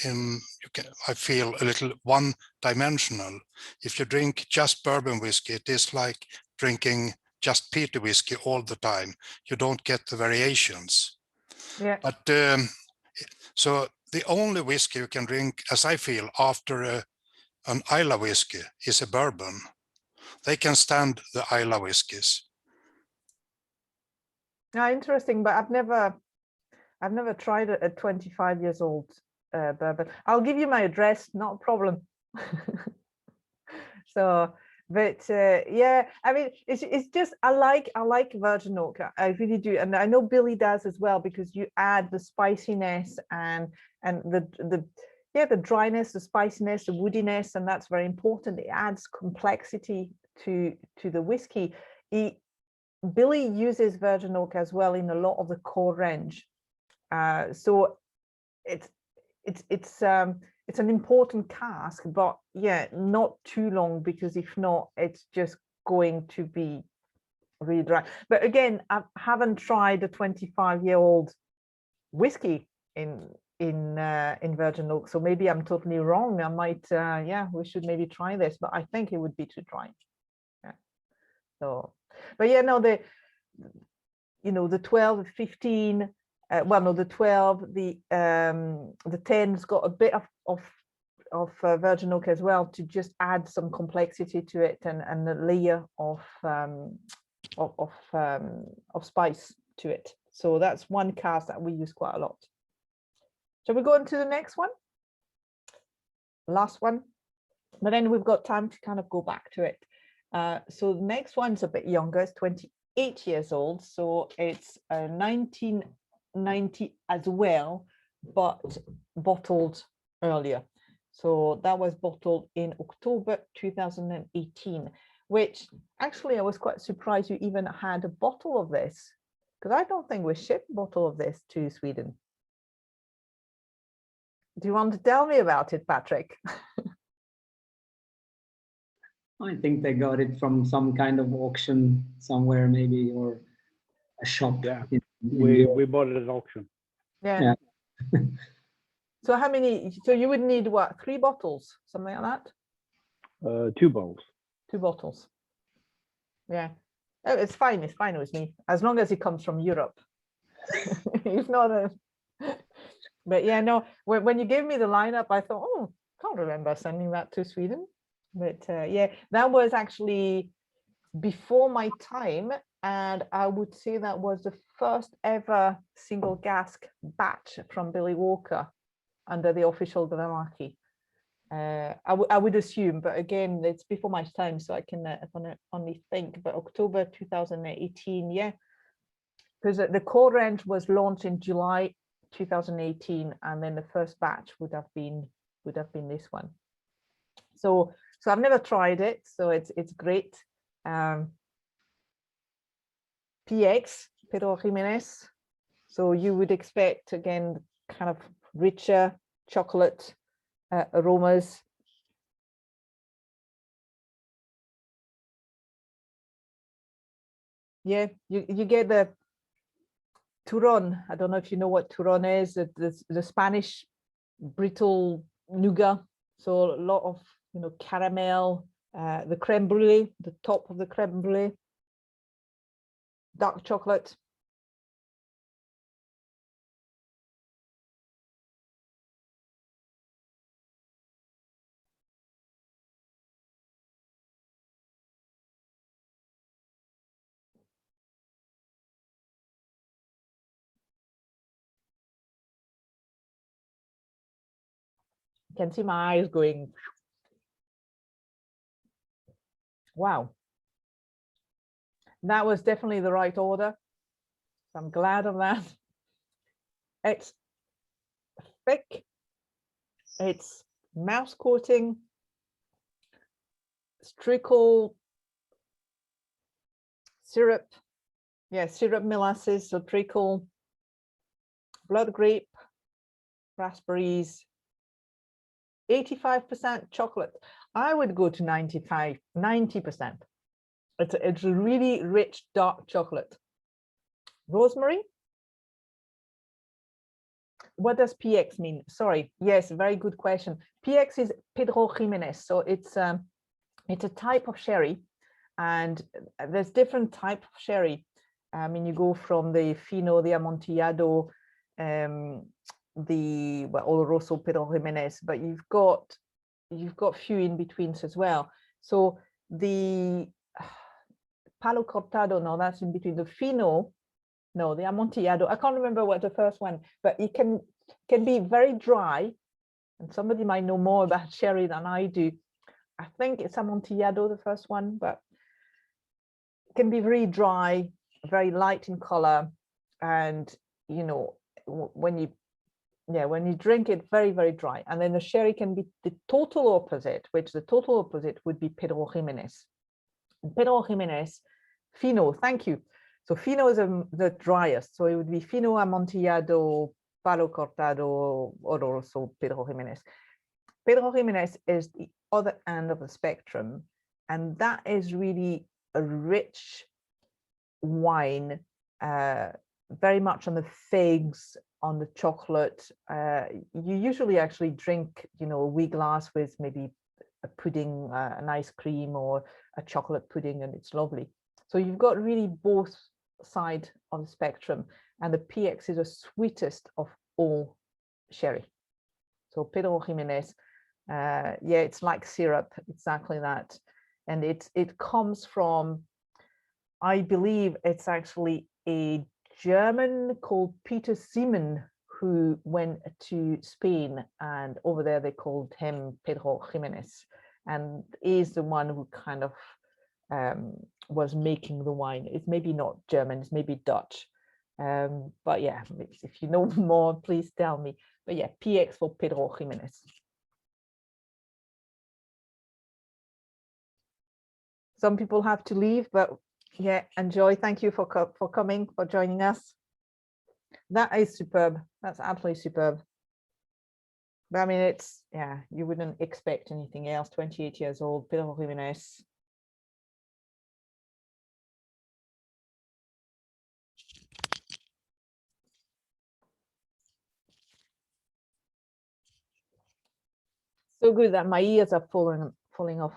feel a little one-dimensional. If you drink just bourbon whiskey, it is like drinking just peaty whiskey all the time. You don't get the variations. Yeah. But so the only whiskey you can drink, as I feel, after an Islay whiskey is a bourbon. They can stand the Islay whiskies. Yeah, interesting, but I've never tried a 25 years old bourbon. I'll give you my address, not a problem. So, but yeah, I mean, it's just I like virgin oak. I really do, and I know Billy does as well because you add the spiciness and the dryness, the spiciness, the woodiness, and that's very important. It adds complexity to the whiskey. Billy uses virgin oak as well in a lot of the core range. So it's an important cask, but yeah, not too long because if not, it's just going to be really dry. But again, I haven't tried a 25-year-old whiskey in virgin oak, so maybe I'm totally wrong. I might yeah, we should maybe try this, but I think it would be too dry. Yeah. So, but yeah, no, the 12, 15. Well, no, the 12, the 10's got a bit of virgin oak as well to just add some complexity to it and a layer of spice to it. So that's one cask that we use quite a lot. Shall we go on to the next one? Last one, but then we've got time to kind of go back to it. So the next one's a bit younger. It's 28 years old, so it's 1990 as well, but bottled earlier. So that was bottled in October 2018, which actually I was quite surprised you even had a bottle of this, because I don't think we shipped a bottle of this to Sweden. Do you want to tell me about it, Patrick? I think they got it from some kind of auction somewhere, maybe, or a shop. Yeah, in we bought it at auction. Yeah. So how many? So you would need what? 3 bottles, something like that. 2 bottles. 2 bottles. Yeah. Oh, it's fine. It's fine with me as long as it comes from Europe. It's not a. But yeah, no. When you gave me the lineup, I thought, oh, can't remember sending that to Sweden. But yeah, that was actually before my time, and I would say that was the first ever single cask batch from Billy Walker under the official GlenAllachie. I would assume, but again, it's before my time, so I can only think, but October 2018, yeah, because the core range was launched in July 2018, and then the first batch would have been this one. So I've never tried it, so it's great. PX, Pedro Jimenez. So you would expect, again, kind of richer chocolate aromas. Yeah, you get the turron. I don't know if you know what turron is. The Spanish brittle nougat. So a lot of, you know, caramel, the creme brulee, the top of the creme brulee, dark chocolate. You can see my eyes going, wow. That was definitely the right order. So I'm glad of that. It's thick, it's mouse coating, treacle, syrup, yeah, syrup molasses, so treacle, blood grape, raspberries, 85% chocolate. I would go to 90%. It's a really rich dark chocolate. Rosemary. What does PX mean? Sorry, yes, very good question. PX is Pedro Jimenez, so it's a type of sherry, and there's different type of sherry. I mean, you go from the Fino, the Amontillado, the Oloroso, Pedro Jimenez, but you've got few in betweens as well. So the Palo Cortado, no, that's in between. The Fino, no, the Amontillado, I can't remember what the first one, but it can be very dry, and somebody might know more about sherry than I do. I think it's Amontillado, the first one, but it can be very dry, very light in color, and you know, when you drink it, very, very dry. And then the sherry can be the total opposite, which the total opposite would be Pedro Jimenez. Pedro Jimenez, Fino, thank you. So Fino is the driest. So it would be Fino, Amontillado, Palo Cortado, Oloroso, Pedro Jimenez. Pedro Jimenez is the other end of the spectrum. And that is really a rich wine, very much on the figs, on the chocolate. You usually actually drink, you know, a wee glass with maybe a pudding, an ice cream, or a chocolate pudding, and it's lovely. So you've got really both sides of the spectrum, and the PX is the sweetest of all sherry. So Pedro Jimenez, yeah, it's like syrup, exactly that. And it comes from, I believe it's actually a German called Peter Siemann, who went to Spain, and over there they called him Pedro Jimenez, and is the one who kind of was making the wine. It's maybe not German, it's maybe Dutch, but yeah, if you know more, please tell me. But yeah, PX for Pedro Jimenez. Some people have to leave, but yeah, enjoy. Thank you for coming, for joining us. That is superb. That's absolutely superb. But I mean, it's, yeah, you wouldn't expect anything else. 28 years old, Pedro Jimenez. So good that my ears are falling off.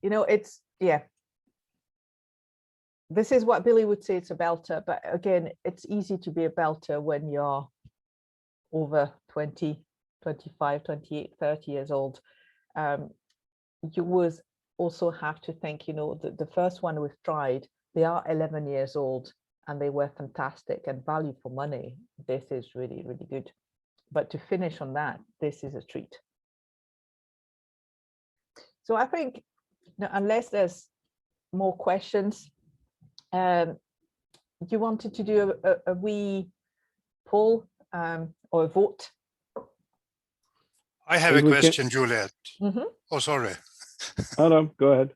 You know, it's, yeah. This is what Billy would say, it's a belter, but again, it's easy to be a belter when you're over 20, 25, 28, 30 years old, you would also have to think, you know, the first one we've tried, they are 11 years old and they were fantastic, and value for money. This is really, really good. But to finish on that, this is a treat. So I think, unless there's more questions, you wanted to do a wee poll or a vote? I have a question, Juliette. Mm-hmm. Oh, sorry. Oh, no, go ahead.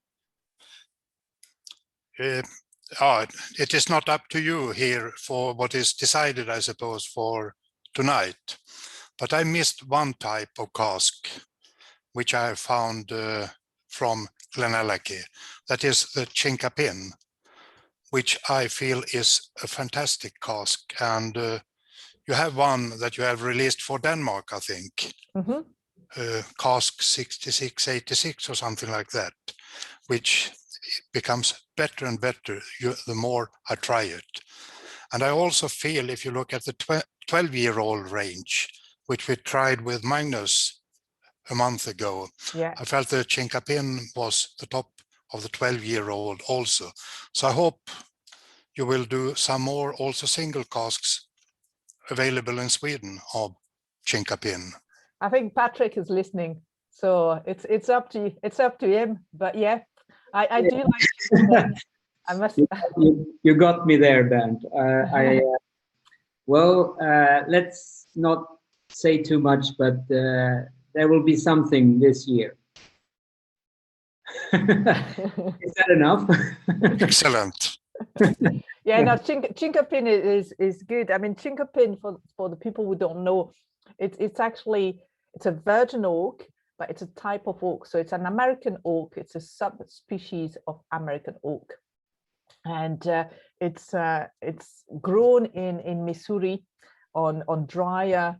It is not up to you here for what is decided, I suppose, for tonight. But I missed one type of cask, which I found from GlenAllachie. That is the Chinkapin, which I feel is a fantastic cask. And you have one that you have released for Denmark, I think. Mm-hmm. Cask 6686 or something like that, which becomes better and better the more I try it. And I also feel, if you look at the 12-year-old range, which we tried with Magnus a month ago, yeah, I felt the Chinkapin was the top of the 12-year-old also. So I hope you will do some more also single casks available in Sweden of Chinkapin. I think Patrick is listening, so it's up to him. But yeah, I do like. I must. You got me there, Bernd. Well, let's not say too much, but there will be something this year. Is that enough? Excellent. Yeah, no, Chinkapin is good. I mean, Chinkapin, for the people who don't know, it's actually a virgin oak, but it's a type of oak. So it's an American oak. It's a subspecies of American oak, and it's grown in Missouri on drier,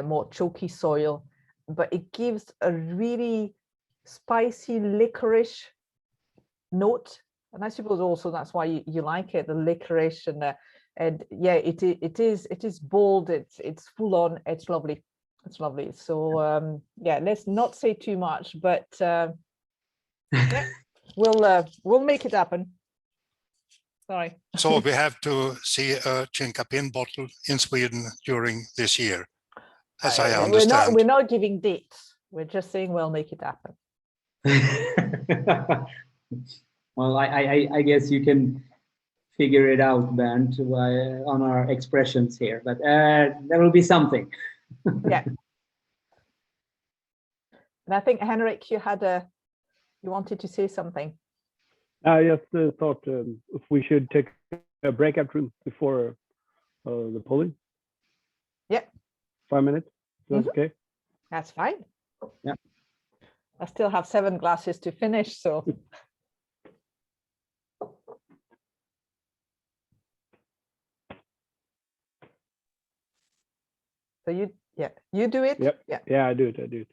more chalky soil, but it gives a really spicy licorice note. And I suppose also that's why you like it, the licorice, and yeah, it is bold. It's full on. It's lovely. It's lovely. So yeah, let's not say too much, but yeah, we'll make it happen. Sorry. So we have to see a Chinkapin bottle in Sweden during this year, as I understand. We're not giving dates. We're just saying we'll make it happen. Well, I guess you can figure it out, Bernd, on our expressions here, but there will be something. Yeah. And I think, Henrik, you wanted to say something. I just thought if we should take a breakout room before the polling. Yeah. 5 minutes. That's okay. That's fine. Yeah. I still have 7 glasses to finish, so. So you do it? Yep. Yeah. Yeah, I do it.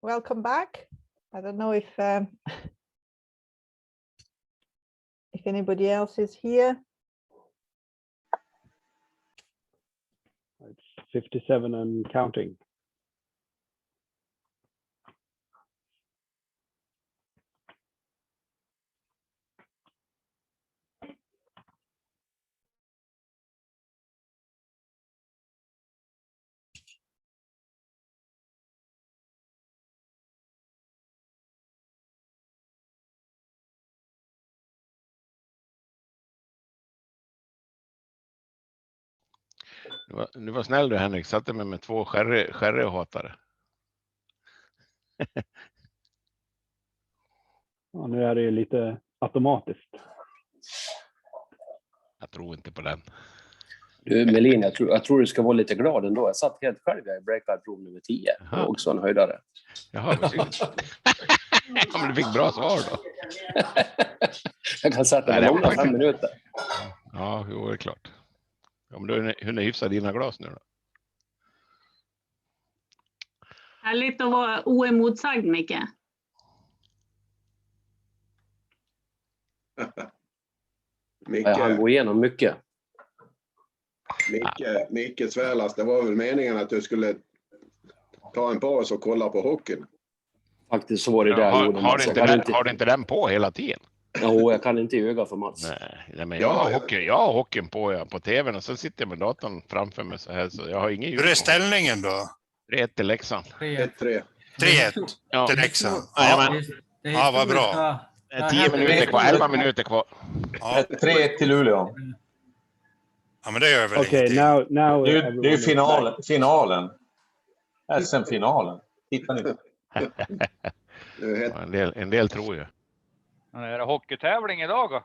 welcome back. I don't know if anybody else is here. It's 57 and counting. Du var snäll du, Henrik, satte mig med 2 sherryhatare. Ja, nu är det ju lite automatiskt. Jag tror inte på den. Du Melin, jag tror du ska vara lite glad ändå. Jag satt helt själv i breakout-prov nummer 10. Och också en höjdare. Jaha, vad synd. Ja, men du fick bra svar då. Jag kan sätta det långa 5 minuter. Ja, jo, det är klart. Ja, men du hinner hyfsa dina glas nu då. Härligt att vara oemotsagd, Micke. Han går igenom mycket. Micke Svälas, det var väl meningen att du skulle ta en paus och kolla på hockeyn. Faktiskt så var det där. Har du inte den på hela tiden? Jo, jag kan inte öga för Mats. Nej, men jag har hockeyn på tvn och så sitter jag med datorn framför mig så här, så jag har ingen ljud. Hur är ställningen då? 3-1 till Leksand. 1-3. 3-1 till Leksand. Ja, vad bra. 10 minuter kvar, 11 minuter kvar. Ja. 3-1 till Luleå. Ja, men det gör väl ingenting. Now det är ju finalen. SM-finalen. Titta nu. En del tror jag. Är det hockeytävling idag då?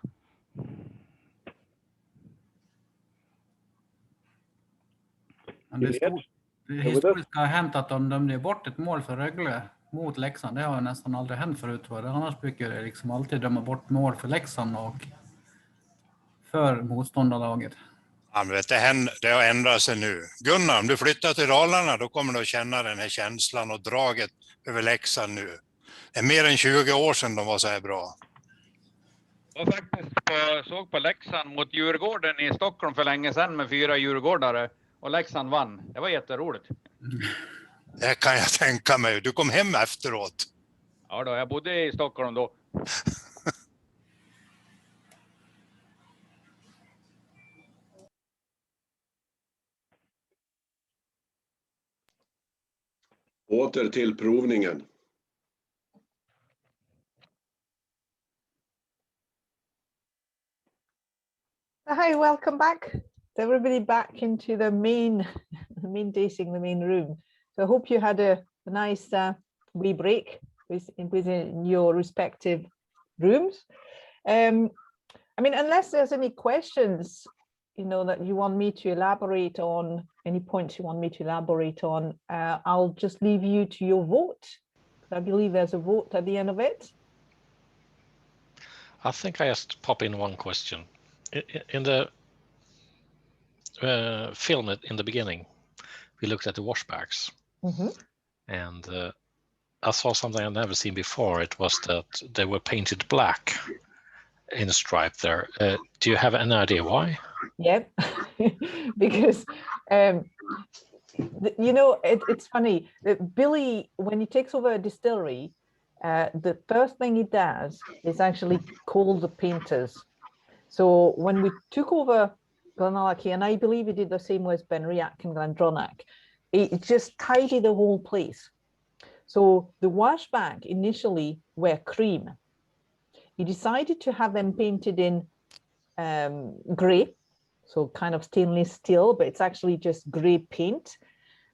Det historiska har hänt att de dömde bort ett mål för Rögle mot Leksand. Det har nästan aldrig hänt förut. Annars brukar det liksom alltid döma bort mål för Leksand och för motståndarlaget. Ja, men vet, det har ändrat sig nu. Gunnar, om du flyttar till Dalarna då kommer du att känna den här känslan och draget över Leksand nu. Det är mer än 20 år sedan de var så här bra. Jag faktiskt såg på Leksand mot Djurgården i Stockholm för länge sedan med 4 djurgårdare och Leksand vann. Det var jätteroligt. Det kan jag tänka mig. Du kom hem efteråt. Ja då, jag bodde i Stockholm då. Åter till provningen. Hi, welcome back. Everybody back into the main tasting, the main room. So I hope you had a nice wee break within your respective rooms. I mean, unless there's any questions, you know, that you want me to elaborate on, any points you want me to elaborate on, I'll just leave you to your vote. I believe there's a vote at the end of it. I think I just pop in one question. In the film in the beginning, we looked at the washbacks, and I saw something I've never seen before. It was that they were painted black in a stripe there. Do you have any idea why? Yeah, because you know, it's funny that Billy, when he takes over a distillery, the first thing he does is actually call the painters. So when we took over GlenAllachie, and I believe he did the same with Benriach and Glendronach, it just tidied the whole place. So the washback initially were cream. He decided to have them painted in grey, so kind of stainless steel, but it's actually just grey paint.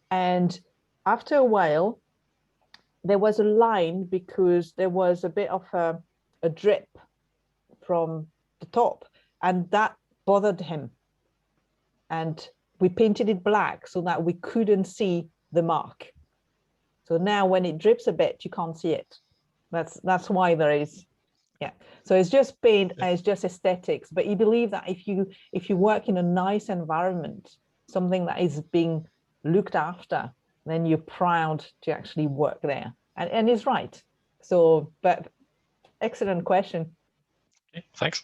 And after a while, there was a line because there was a bit of a drip from the top, and that bothered him. And we painted it black so that we couldn't see the mark. So now when it drips a bit, you can't see it. That's why there is, yeah. So it's just paint and it's just aesthetics. But you believe that if you work in a nice environment, something that is being looked after, then you're proud to actually work there. And he's right. So, but excellent question. Okay, thanks.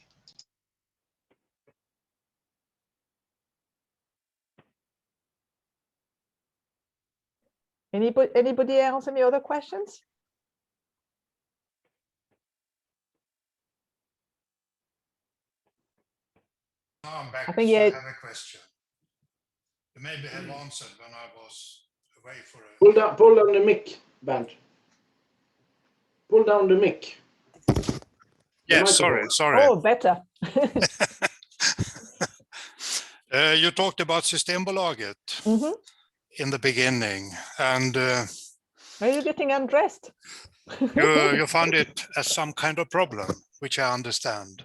Anybody else? Any other questions? Now I'm back. I think I yeah. have a question. You maybe have answered when I was away for a... Pull down the mic, Bernd. Pull down the mic. Yes, sorry. Oh, better. You talked about Systembolaget in the beginning, and are you getting undressed? you found it as some kind of problem, which I understand.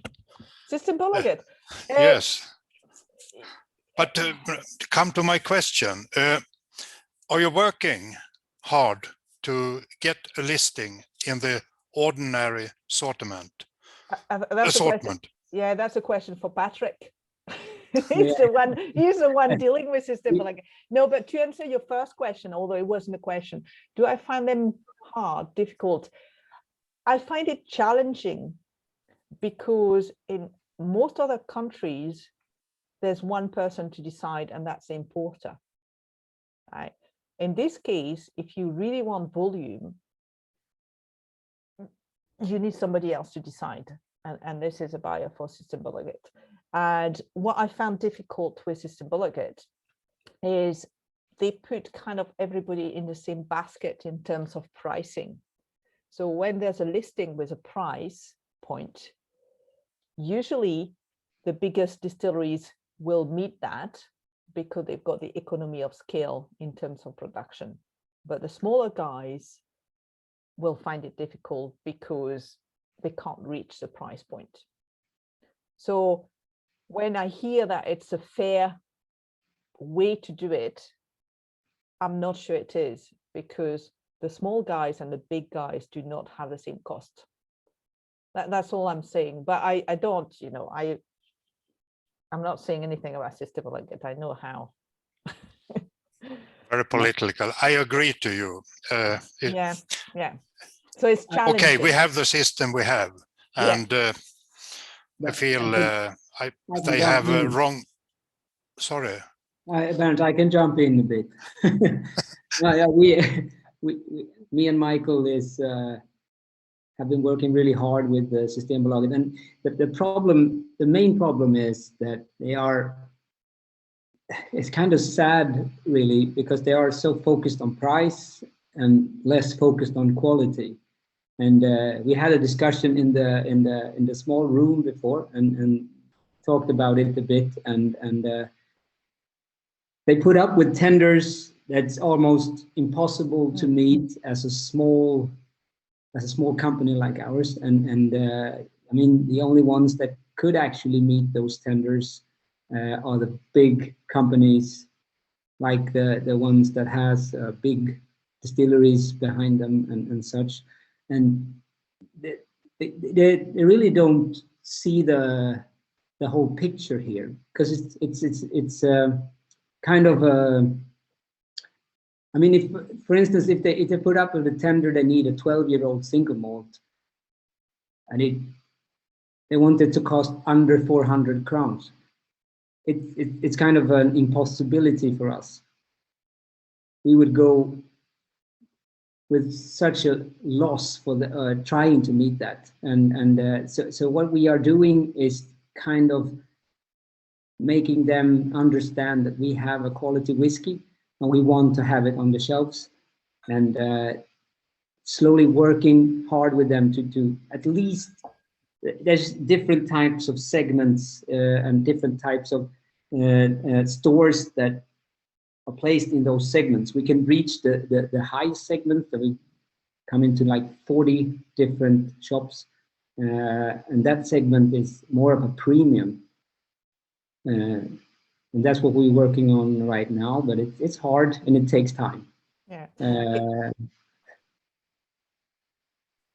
Systembolaget. Yes. But come to my question. Are you working hard to get a listing in the ordinary assortment? Yeah, that's a question for Patrick. He's the one dealing with Systembolaget. No, but to answer your first question, although it wasn't a question, do I find them hard, difficult? I find it challenging because in most other countries, there's one person to decide, and that's the importer. Right? In this case, if you really want volume, you need somebody else to decide. And this is a buyer for Systembolaget. And what I found difficult with Systembolaget is they put kind of everybody in the same basket in terms of pricing. So when there's a listing with a price point, usually the biggest distilleries will meet that because they've got the economy of scale in terms of production. But the smaller guys will find it difficult because they can't reach the price point. So when I hear that it's a fair way to do it, I'm not sure it is, because the small guys and the big guys do not have the same cost. That's all I'm saying. But I don't, you know, I'm not saying anything about Systembolaget. I know how. Very political. I agree to you. Yeah. So it's challenging. Okay, we have the system we have, and I feel they have a wrong. Sorry. Bernd, I can jump in a bit. Me and Michael have been working really hard with the Systembolaget, and the main problem is that they are. It's kind of sad, really, because they are so focused on price and less focused on quality. And we had a discussion in the small room before, and talked about it a bit. And they put up with tenders that's almost impossible to meet as a small company like ours. And I mean, the only ones that could actually meet those tenders are the big companies, like the ones that has big distilleries behind them and such. And they really don't see the whole picture here, because it's kind of a. I mean, if, for instance, if they put up with a tender, they need a 12-year-old single malt, and they want it to cost under 400 crowns. It's kind of an impossibility for us. We would go with such a loss for the trying to meet that, and so what we are doing is kind of making them understand that we have a quality whiskey and we want to have it on the shelves, and slowly working hard with them to at least. There's different types of segments and different types of stores that are placed in those segments. We can reach the high segment, that we come into like 40 different shops, and that segment is more of a premium, and that's what we're working on right now. But it's hard and it takes time. Yeah.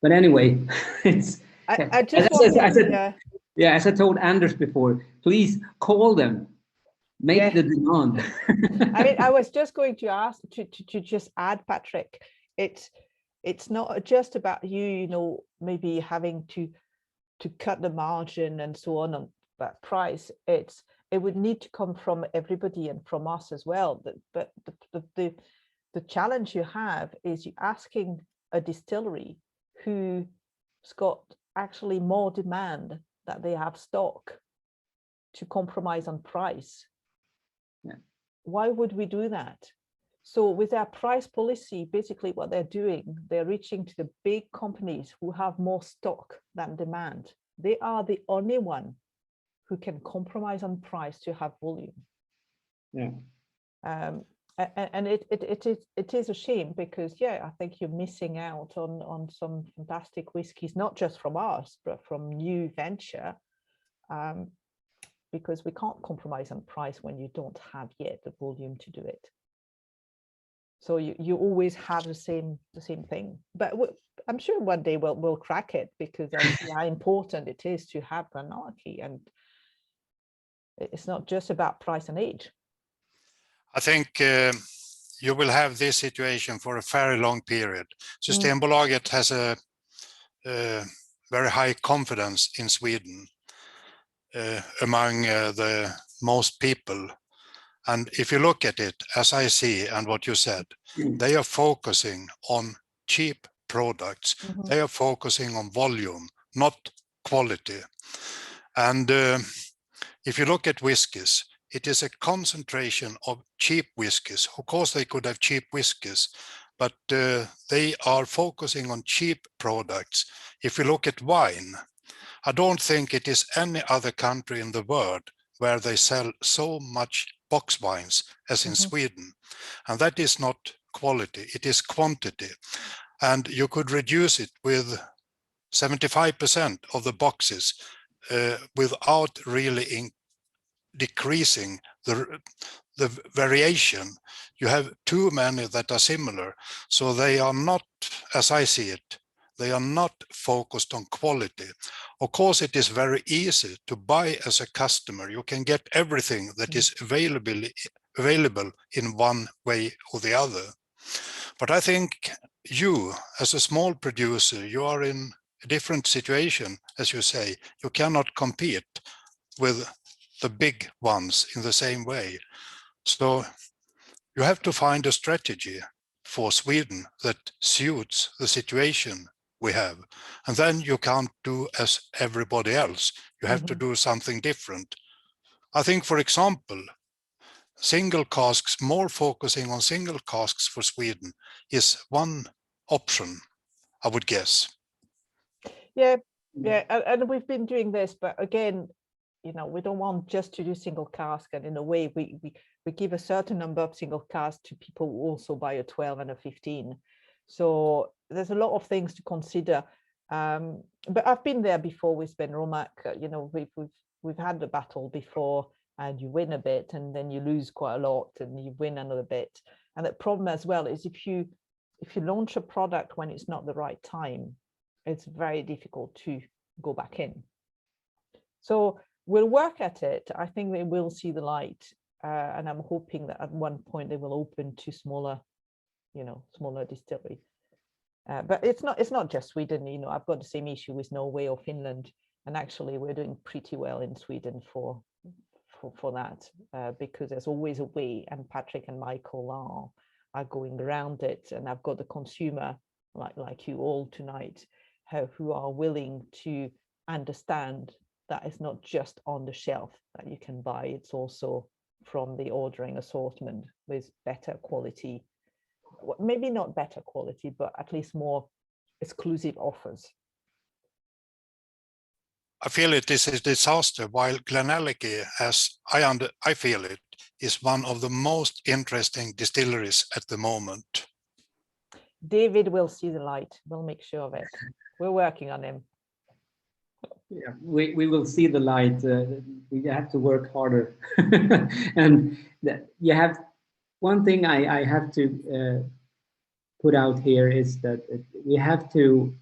But anyway, it's. I just want to, as I told Anders before, please call them, make the demand. I mean, I was just going to ask to just add, Patrick. It's it's not just about you know, maybe having to cut the margin and so on that price. It would need to come from everybody and from us as well. But the challenge you have is you're asking a distillery who's got actually more demand that they have stock to compromise on price. Yeah. Why would we do that? So with our price policy, basically what they're doing, they're reaching to the big companies who have more stock than demand. They are the only one who can compromise on price to have volume. Yeah. And it is a shame because, yeah, I think you're missing out on some fantastic whiskies, not just from us, but from new venture, because we can't compromise on price when you don't have yet the volume to do it. So you always have the same thing. But I'm sure one day we'll crack it, because I see how important it is to have GlenAllachie, and it's not just about price and age. I think you will have this situation for a very long period. Systembolaget has a very high confidence in Sweden among the most people. And if you look at it, as I see, and what you said, they are focusing on cheap products. They are focusing on volume, not quality. And if you look at whiskies, it is a concentration of cheap whiskies. Of course, they could have cheap whiskies, but they are focusing on cheap products. If you look at wine, I don't think it is any other country in the world where they sell so much box wines as in Sweden. And that is not quality, it is quantity. And you could reduce it with 75% of the boxes without really decreasing the variation. You have too many that are similar. So they are not, as I see it, they are not focused on quality. Of course, it is very easy to buy as a customer. You can get everything that is available in one way or the other. But I think you, as a small producer, you are in a different situation, as you say. You cannot compete with the big ones in the same way. So you have to find a strategy for Sweden that suits the situation we have. And then you can't do as everybody else. You have to do something different. I think, for example, single casks, more focusing on single casks for Sweden is one option, I would guess. Yeah, and we've been doing this, but again, you know, we don't want just to do single cask, and in a way we give a certain number of single casks to people who also buy a 12 and a 15. So there's a lot of things to consider. But I've been there before with Ben Romack. You know, we've had the battle before, and you win a bit and then you lose quite a lot and you win another bit. And the problem as well is if you launch a product when it's not the right time, it's very difficult to go back in. So we'll work at it. I think they will see the light, and I'm hoping that at one point they will open to smaller distillery. But it's not just Sweden. You know, I've got the same issue with Norway or Finland, and actually we're doing pretty well in Sweden for that, because there's always a way, and Patrick and Michael are going around it, and I've got the consumer like you all tonight who are willing to understand that it's not just on the shelf that you can buy, it's also from the ordering assortment with better quality, maybe not better quality, but at least more exclusive offers. I feel it is a disaster, while GlenAllachie, as I feel it, is one of the most interesting distilleries at the moment. David will see the light. We'll make sure of it. We're working on him. Yeah, we will see the light. We have to work harder. And you have one thing I have to put out here is that we have to.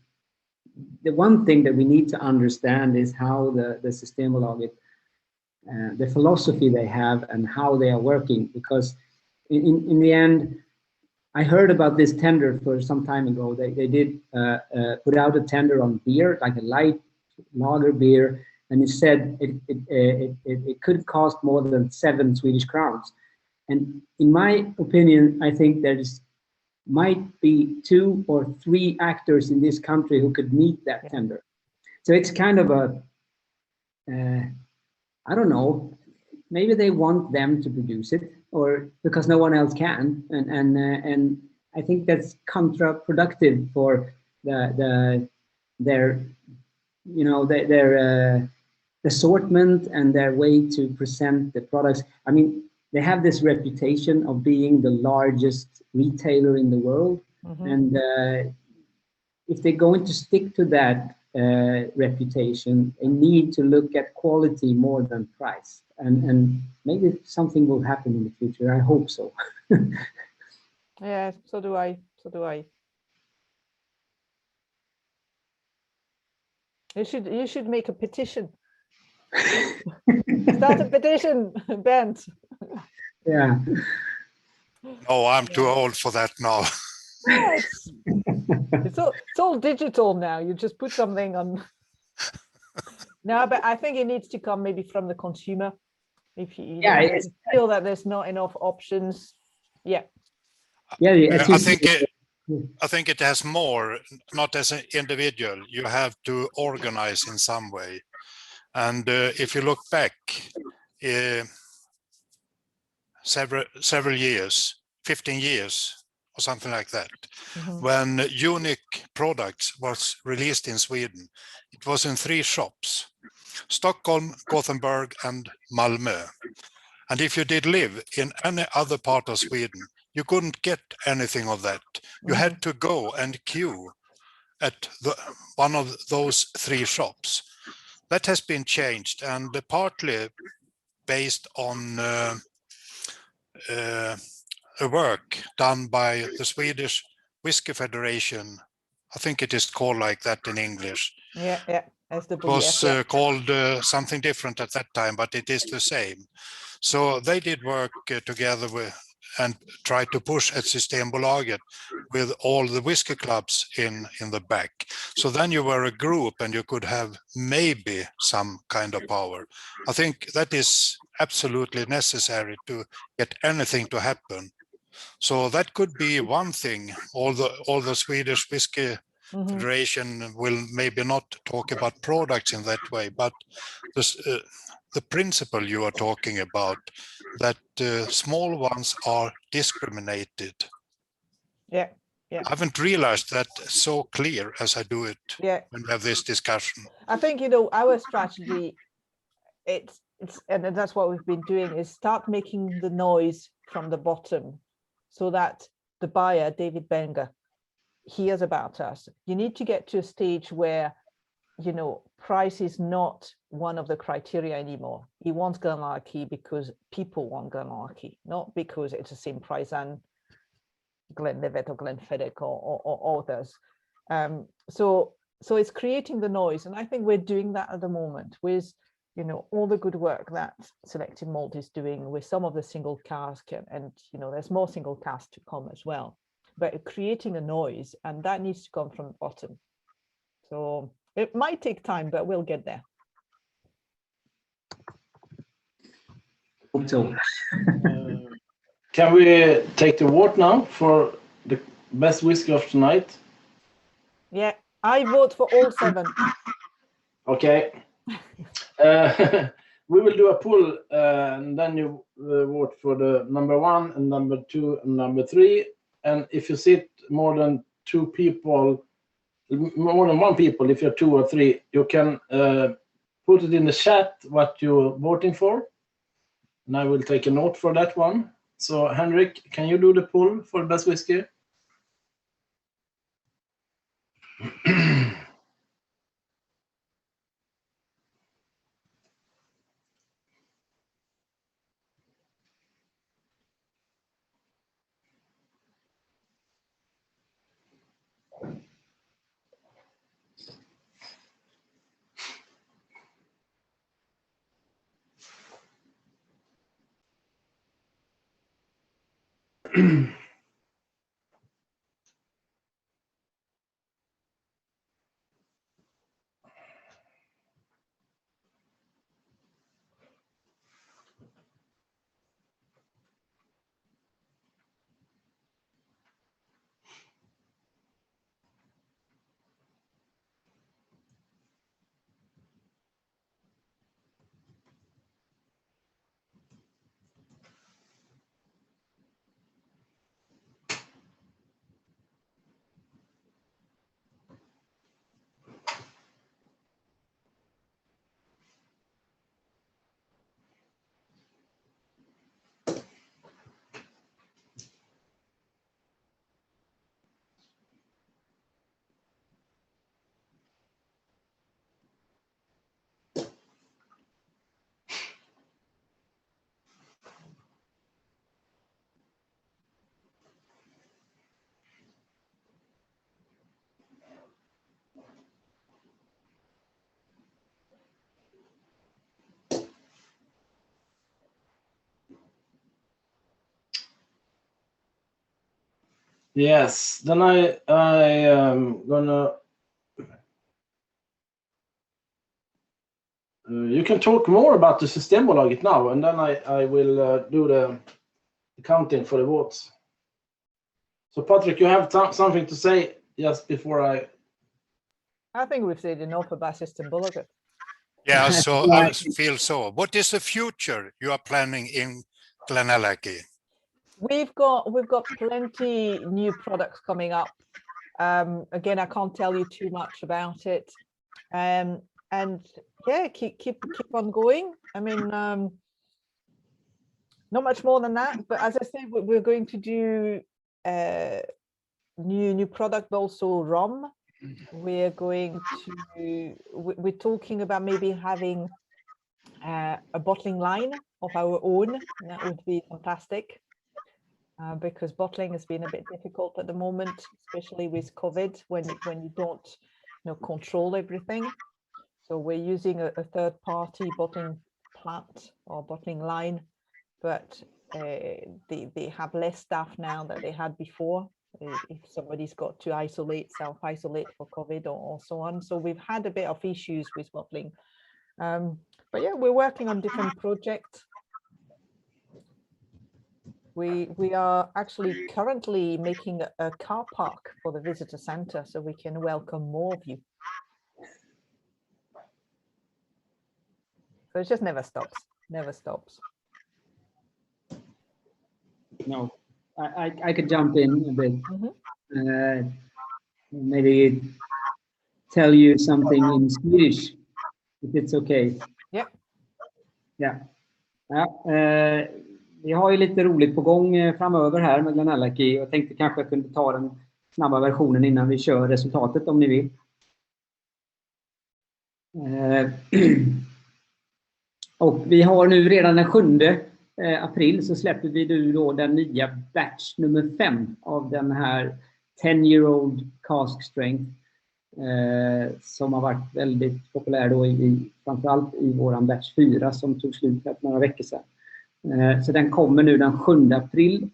The one thing that we need to understand is how the Systembolaget, the philosophy they have and how they are working, because in the end, I heard about this tender for some time ago. They did put out a tender on beer, like a light lager beer, and it said it could cost more than 7 Swedish crowns. And in my opinion, I think there's might be 2 or 3 actors in this country who could meet that tender. So it's kind of a, I don't know, maybe they want them to produce it, or because no one else can, and I think that's counterproductive for their you know their assortment and their way to present the products. I mean, they have this reputation of being the largest retailer in the world, and if they're going to stick to that reputation, they need to look at quality more than price, and maybe something will happen in the future. I hope so. Yeah, so do I. So do I. You should make a petition. Start a petition, Bent. Yeah. No, I'm too old for that now. Yeah, it's all digital now. You just put something on. No, but I think it needs to come maybe from the consumer. If you feel that there's not enough options, yeah. I think it has more, not as an individual. You have to organize in some way. And if you look back several years, 15 years or something like that, when unique products was released in Sweden, it was in 3 shops: Stockholm, Gothenburg, and Malmö. And if you did live in any other part of Sweden, you couldn't get anything of that. You had to go and queue at one of those 3 shops. That has been changed, and partly based on a work done by the Swedish Whiskey Federation. I think it is called like that in English. Yeah. It was called something different at that time, but it is the same. So they did work together with and tried to push at Systembolaget with all the whiskey clubs in the back. So then you were a group and you could have maybe some kind of power. I think that is absolutely necessary to get anything to happen. So that could be one thing. All the Swedish Whiskey Federation will maybe not talk about products in that way, but the principle you are talking about, that small ones are discriminated. Yeah. I haven't realized that so clear as I do it when we have this discussion. I think, our strategy, it's and that's what we've been doing, is start making the noise from the bottom so that the buyer, David Benger, hears about us. You need to get to a stage where, price is not one of the criteria anymore. He wants GlenAllachie because people want GlenAllachie, not because it's the same price as Glenlivet or Glenfiddich or others. So it's creating the noise, and I think we're doing that at the moment with all the good work that Selected Malt is doing with some of the single cask, and there's more single cask to come as well. But creating a noise, and that needs to come from the bottom. So it might take time, but we'll get there. Hope so. Can we take the vote now for the best whiskey of tonight? Yeah, I vote for all 7. Okay. We will do a poll, and then you vote for the number 1 and number 2 and number 3. And if you sit more than 2 people, more than 1 people, if you're 2 or 3, you can put it in the chat what you're voting for, and I will take a note for that one. So Henrik, can you do the poll for best whiskey? Yes, then I am gonna. You can talk more about the Systembolaget now, and then I will do the counting for the votes. So, Patrick, you have something to say just before I think we've said enough about Systembolaget. Yeah, so I feel so. What is the future you are planning in GlenAllachie? We've got plenty new products coming up. Again, I can't tell you too much about it. And yeah, keep on going. I mean, not much more than that. But as I said, we're going to do new product, but also rum. We're talking about maybe having a bottling line of our own. That would be fantastic. Because bottling has been a bit difficult at the moment, especially with COVID, when you don't control everything. So we're using a third-party bottling plant or bottling line, but they have less staff now than they had before. If somebody's got to self-isolate for COVID or so on. So we've had a bit of issues with bottling. But yeah, we're working on different projects. We are actually currently making a car park for the visitor center so we can welcome more of you. So it just never stops, never stops. No, I could jump in a bit. Maybe tell you something in Swedish, if it's okay. Yeah. Vi har ju lite roligt på gång framöver här med GlenAllachie. Jag tänkte kanske jag kunde ta den snabba versionen innan vi kör resultatet om ni vill. Och vi har nu redan den 7 april så släpper vi nu då den nya batch nummer 5 av den här 10-year-old cask strength som har varit väldigt populär då framförallt i våran batch 4 som tog slut för några veckor sedan. Så den kommer nu den 7 april.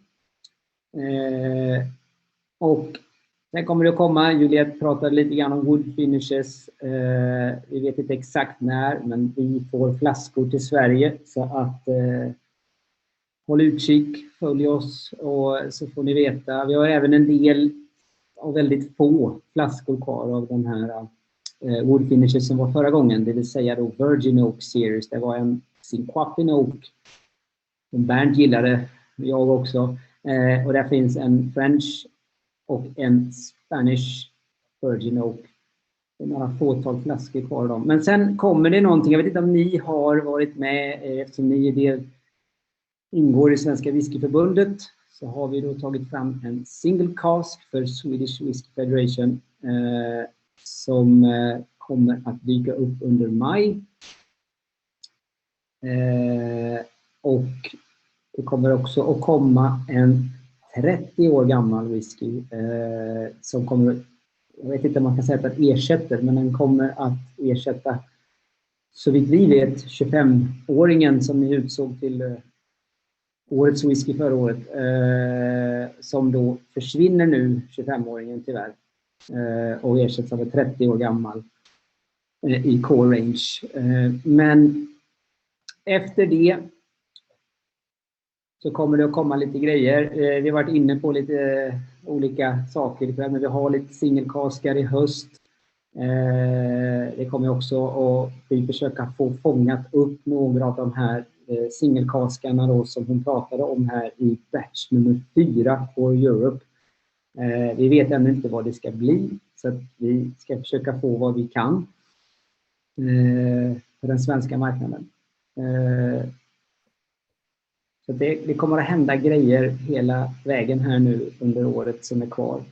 Och sen kommer det att komma, Juliette pratade lite grann om wood finishes. Vi vet inte exakt när, men vi får flaskor till Sverige. Så att håll utkik, följ oss och så får ni veta. Vi har även en del och väldigt få flaskor kvar av den här wood finishes som var förra gången. Det vill säga då Virgin Oak Series. Det var en Sinquapin Oak. Bernt gillade, jag också. Och där finns en French och en Spanish Virgin Oak. Det är några fåtal flaskor kvar av dem. Men sen kommer det någonting, jag vet inte om ni har varit med eftersom ni ingår i Svenska Whiskyförbundet. Så har vi då tagit fram en single cask för Swedish Whisky Federation som kommer att dyka upp under maj. Och det kommer också att komma en 30 år gammal whisky som kommer, jag vet inte om man kan säga att ersätter, men den kommer att ersätta, så vitt vi vet, 25-åringen som ni utsåg till årets whisky förra året, som då försvinner nu, 25-åringen tyvärr, och ersätts av en 30 år gammal i core range. Men efter det så kommer det att komma lite grejer. Vi har varit inne på lite olika saker, men vi har lite singelkaskar i höst. Det kommer också att vi försöka få fångat upp några av de här singelkaskarna då, som hon pratade om här i batch nummer 4 for Europe. Vi vet ännu inte vad det ska bli, så att vi ska försöka få vad vi kan för den svenska marknaden. Så det kommer att hända grejer hela vägen här nu under året som är kvar.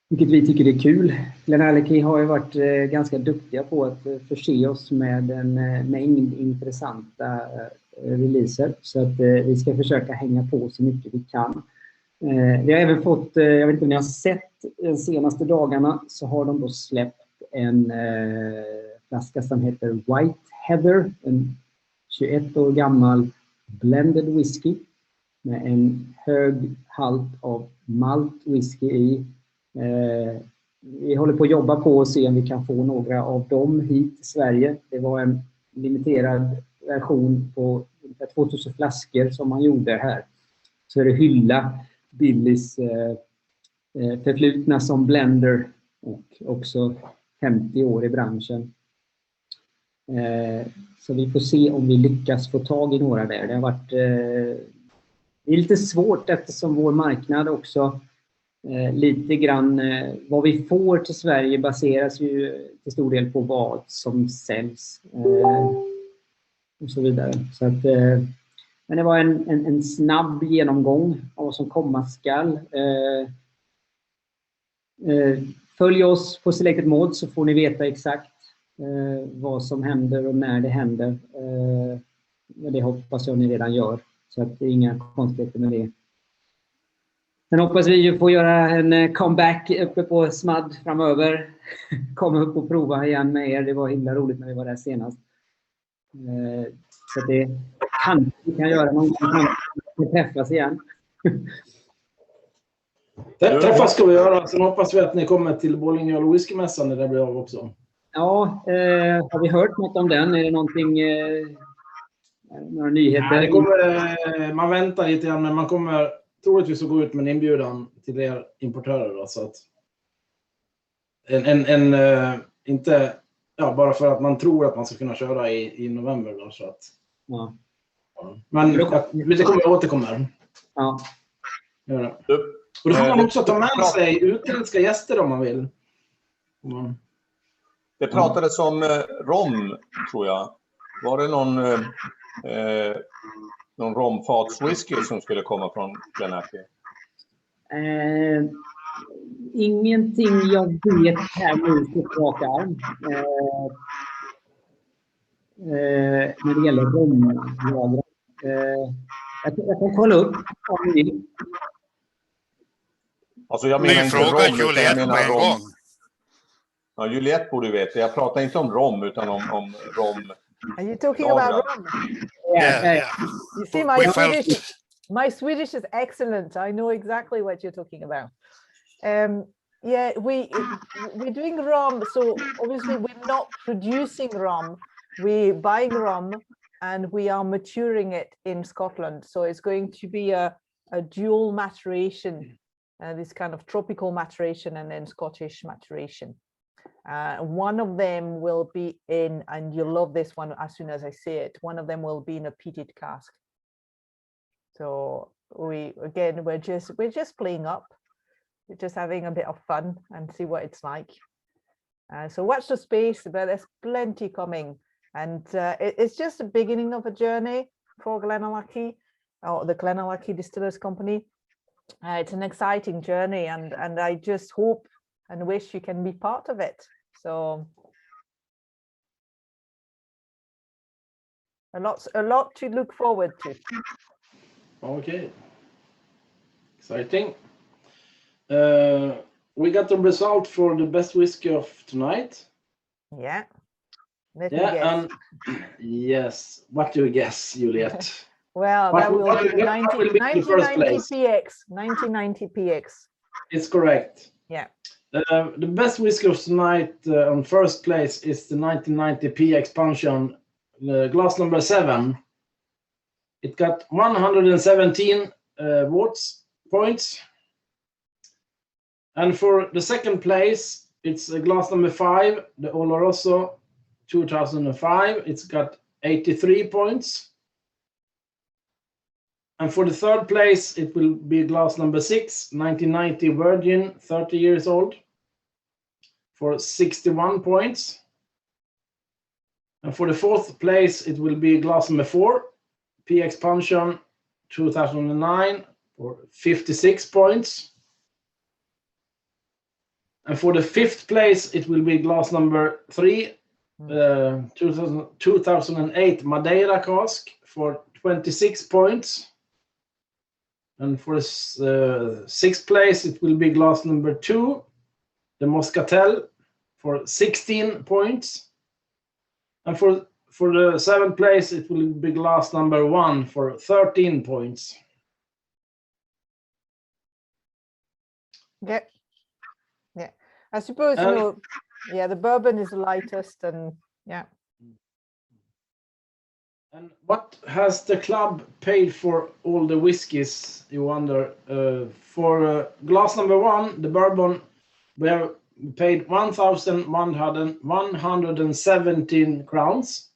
Vilket vi tycker är kul. GlenAllachie har ju varit ganska duktiga på att förse oss med en mängd intressanta releaser. Så att vi ska försöka hänga på så mycket vi kan. Vi har även fått, jag vet inte om ni har sett de senaste dagarna, så har de då släppt en flaska som heter White Heather. En 21 år gammal blended whisky. med en hög halt av malt whisky i. Vi håller på att jobba på att se om vi kan få några av dem hit till Sverige. Det var en limiterad version på 2000 flaskor som man gjorde här. Så är det hylla Billys förflutna som blender och också 50 år i branschen. Så vi får se om vi lyckas få tag i några där. Det har varit det är lite svårt eftersom vår marknad också lite grann vad vi får till Sverige baseras ju till stor del på vad som säljs och så vidare. Så att, men det var en snabb genomgång av vad som komma skall. Följ oss på Selected Mod så får ni veta exakt vad som händer och när det händer. Det hoppas jag ni redan gör. Så att det är inga konstigheter med det. Sen hoppas vi få göra en comeback uppe på SMAD framöver. Komma upp och prova igen med er. Det var himla roligt när vi var där senast. Så det kanske vi kan göra någon gång. Vi träffas igen. Träffas ska vi göra. Sen hoppas vi att ni kommer till Borlänge och whiskymässan när det blir av också. Ja, har vi hört något om den? Är det någonting... några nyheter? Nej, det kommer, man väntar lite grann, men man kommer troligtvis att gå ut med en inbjudan till er importörer. Då, så att inte bara för att man tror att man ska kunna köra i november. Då, så att, ja. Men det kommer jag återkomma. Ja. Och då får man också ta med sig utländska gäster om man vill. Det pratades om rom, tror jag. Var det någon romfatswhisky som skulle komma från GlenAllachie? Ingenting jag vet här nu på rak arm. När det gäller romlager. Jag kan kolla upp om ni vill. Alltså jag menar inte fråga rom, Juliette på en gång. Ja, Juliette borde veta. Jag pratar inte om rom utan om rom. Are you talking about rom? Yeah. You see, my Swedish is excellent. I know exactly what you're talking about. Yeah, we're doing rum. So obviously we're not producing rum. We're buying rum and we are maturing it in Scotland. So it's going to be a dual maturation, this kind of tropical maturation and then Scottish maturation. One of them will be in, and you'll love this one as soon as I say it, one of them will be in a peated cask. So we're just playing up. We're just having a bit of fun and see what it's like. So watch the space, but there's plenty coming. And it's just the beginning of a journey for GlenAllachie, or the GlenAllachie Distillers Company. It's an exciting journey, and I just hope and wish you can be part of it. So a lot to look forward to. Okay, exciting. We got the result for the best whiskey of tonight. Yeah. And yes, what do you guess, Juliette? Well, that will be 1990 PX. 1990 PX. It's correct. Yeah. The best whiskey of tonight on first place is the 1990 PX Buchan, glass number 7. It got 117 points. And for the second place, it's glass number 5, the Oloroso 2005. It's got 83 points. And for the third place, it will be glass number 6, 1990 Virgin, 30 years old, for 61 points. And for the fourth place, it will be glass number 4, PX Buchan, 2009, for 56 points. And for the fifth place, it will be glass number 3, 2008 Madeira cask, for 26 points. And for the sixth place, it will be glass number 2, the Moscatel, for 16 points. And for the seventh place, it will be glass number 1 for 13 points. Yeah. Yeah. I suppose, you know, yeah, the bourbon is the lightest, and yeah. And what has the club paid for all the whiskies, you wonder? For glass number 1, the bourbon, we have paid 1,117 crowns.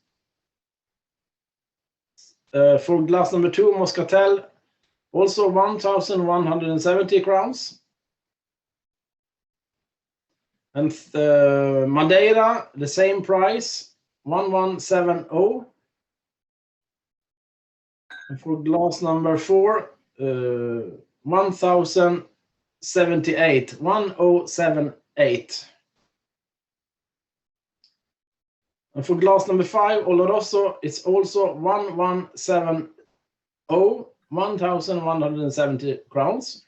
For glass number 2, Moscatel, also 1,170 crowns. And Madeira, the same price, 1,170. And for glass number 4, 1,078, 1,078. And for glass number 5, Oloroso, it's also 1,170, 1,170 crowns.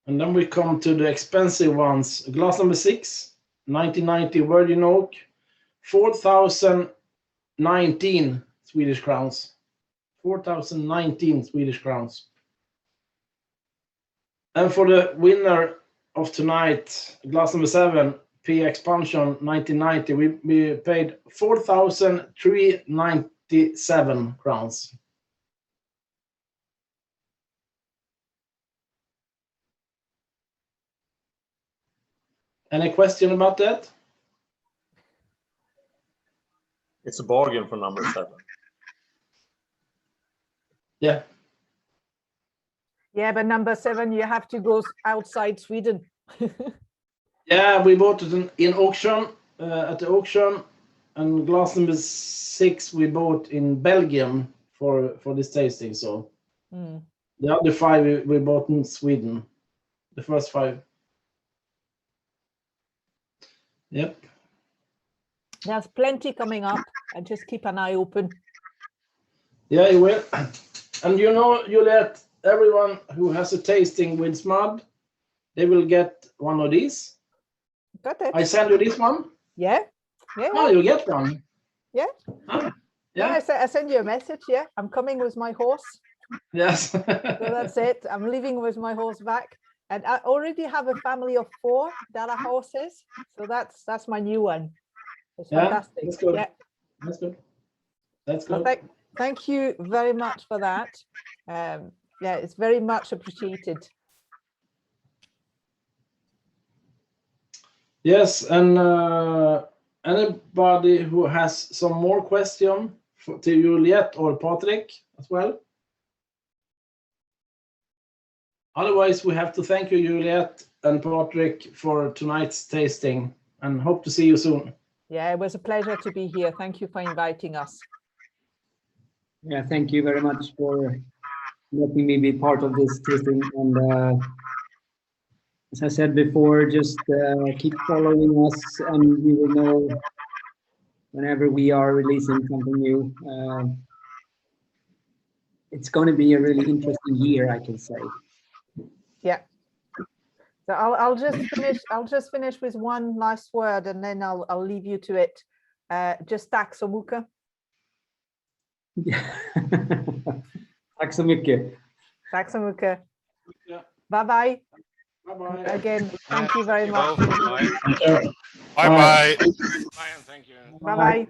And then we come to the expensive ones. Glass number 6, 1990 Virgin Oak, 4,019 Swedish crowns. 4,019 Swedish crowns. And for the winner of tonight, glass number 7, P Expansion 1990, we paid 4,397 crowns. Any question about that? It's a bargain for number 7. Yeah. Yeah, but number 7, you have to go outside Sweden. Yeah, we bought it in auction, at the auction, and glass number 6 we bought in Belgium for this tasting. So the other 5 we bought in Sweden, the first 5. Yep. There's plenty coming up, and just keep an eye open. Yeah, you will. And you know, Juliette, everyone who has a tasting with SMAD, they will get one of these. Got it. I send you this one. Yeah. Yeah. Oh, you get one. Yeah. Ah, Yeah. I send you a message. Yeah. I'm coming with my horse. Yes. So that's it. I'm leaving with my horse back. And I already have a family of 4 that are horses. So that's my new one. It's fantastic. That's good. Yeah. That's good. That's good. Well, thank you very much for that. Yeah, it's very much appreciated. Yes, and anybody who has some more question to Juliette or Patrick as well? Otherwise, we have to thank you, Juliette and Patrick, for tonight's tasting, and hope to see you soon. Yeah, it was a pleasure to be here. Thank you for inviting us. Yeah, thank you very much for letting me be part of this tasting. And as I said before, just keep following us, and you will know whenever we are releasing something new. It's going to be a really interesting year, I can say. Yeah. So I'll just finish with one last word, and then I'll leave you to it. Just tack så mycket. Tack så mycket. Tack så mycket. Bye bye. Bye bye. Again, thank you very much. Bye bye. Bye and thank you. Bye bye.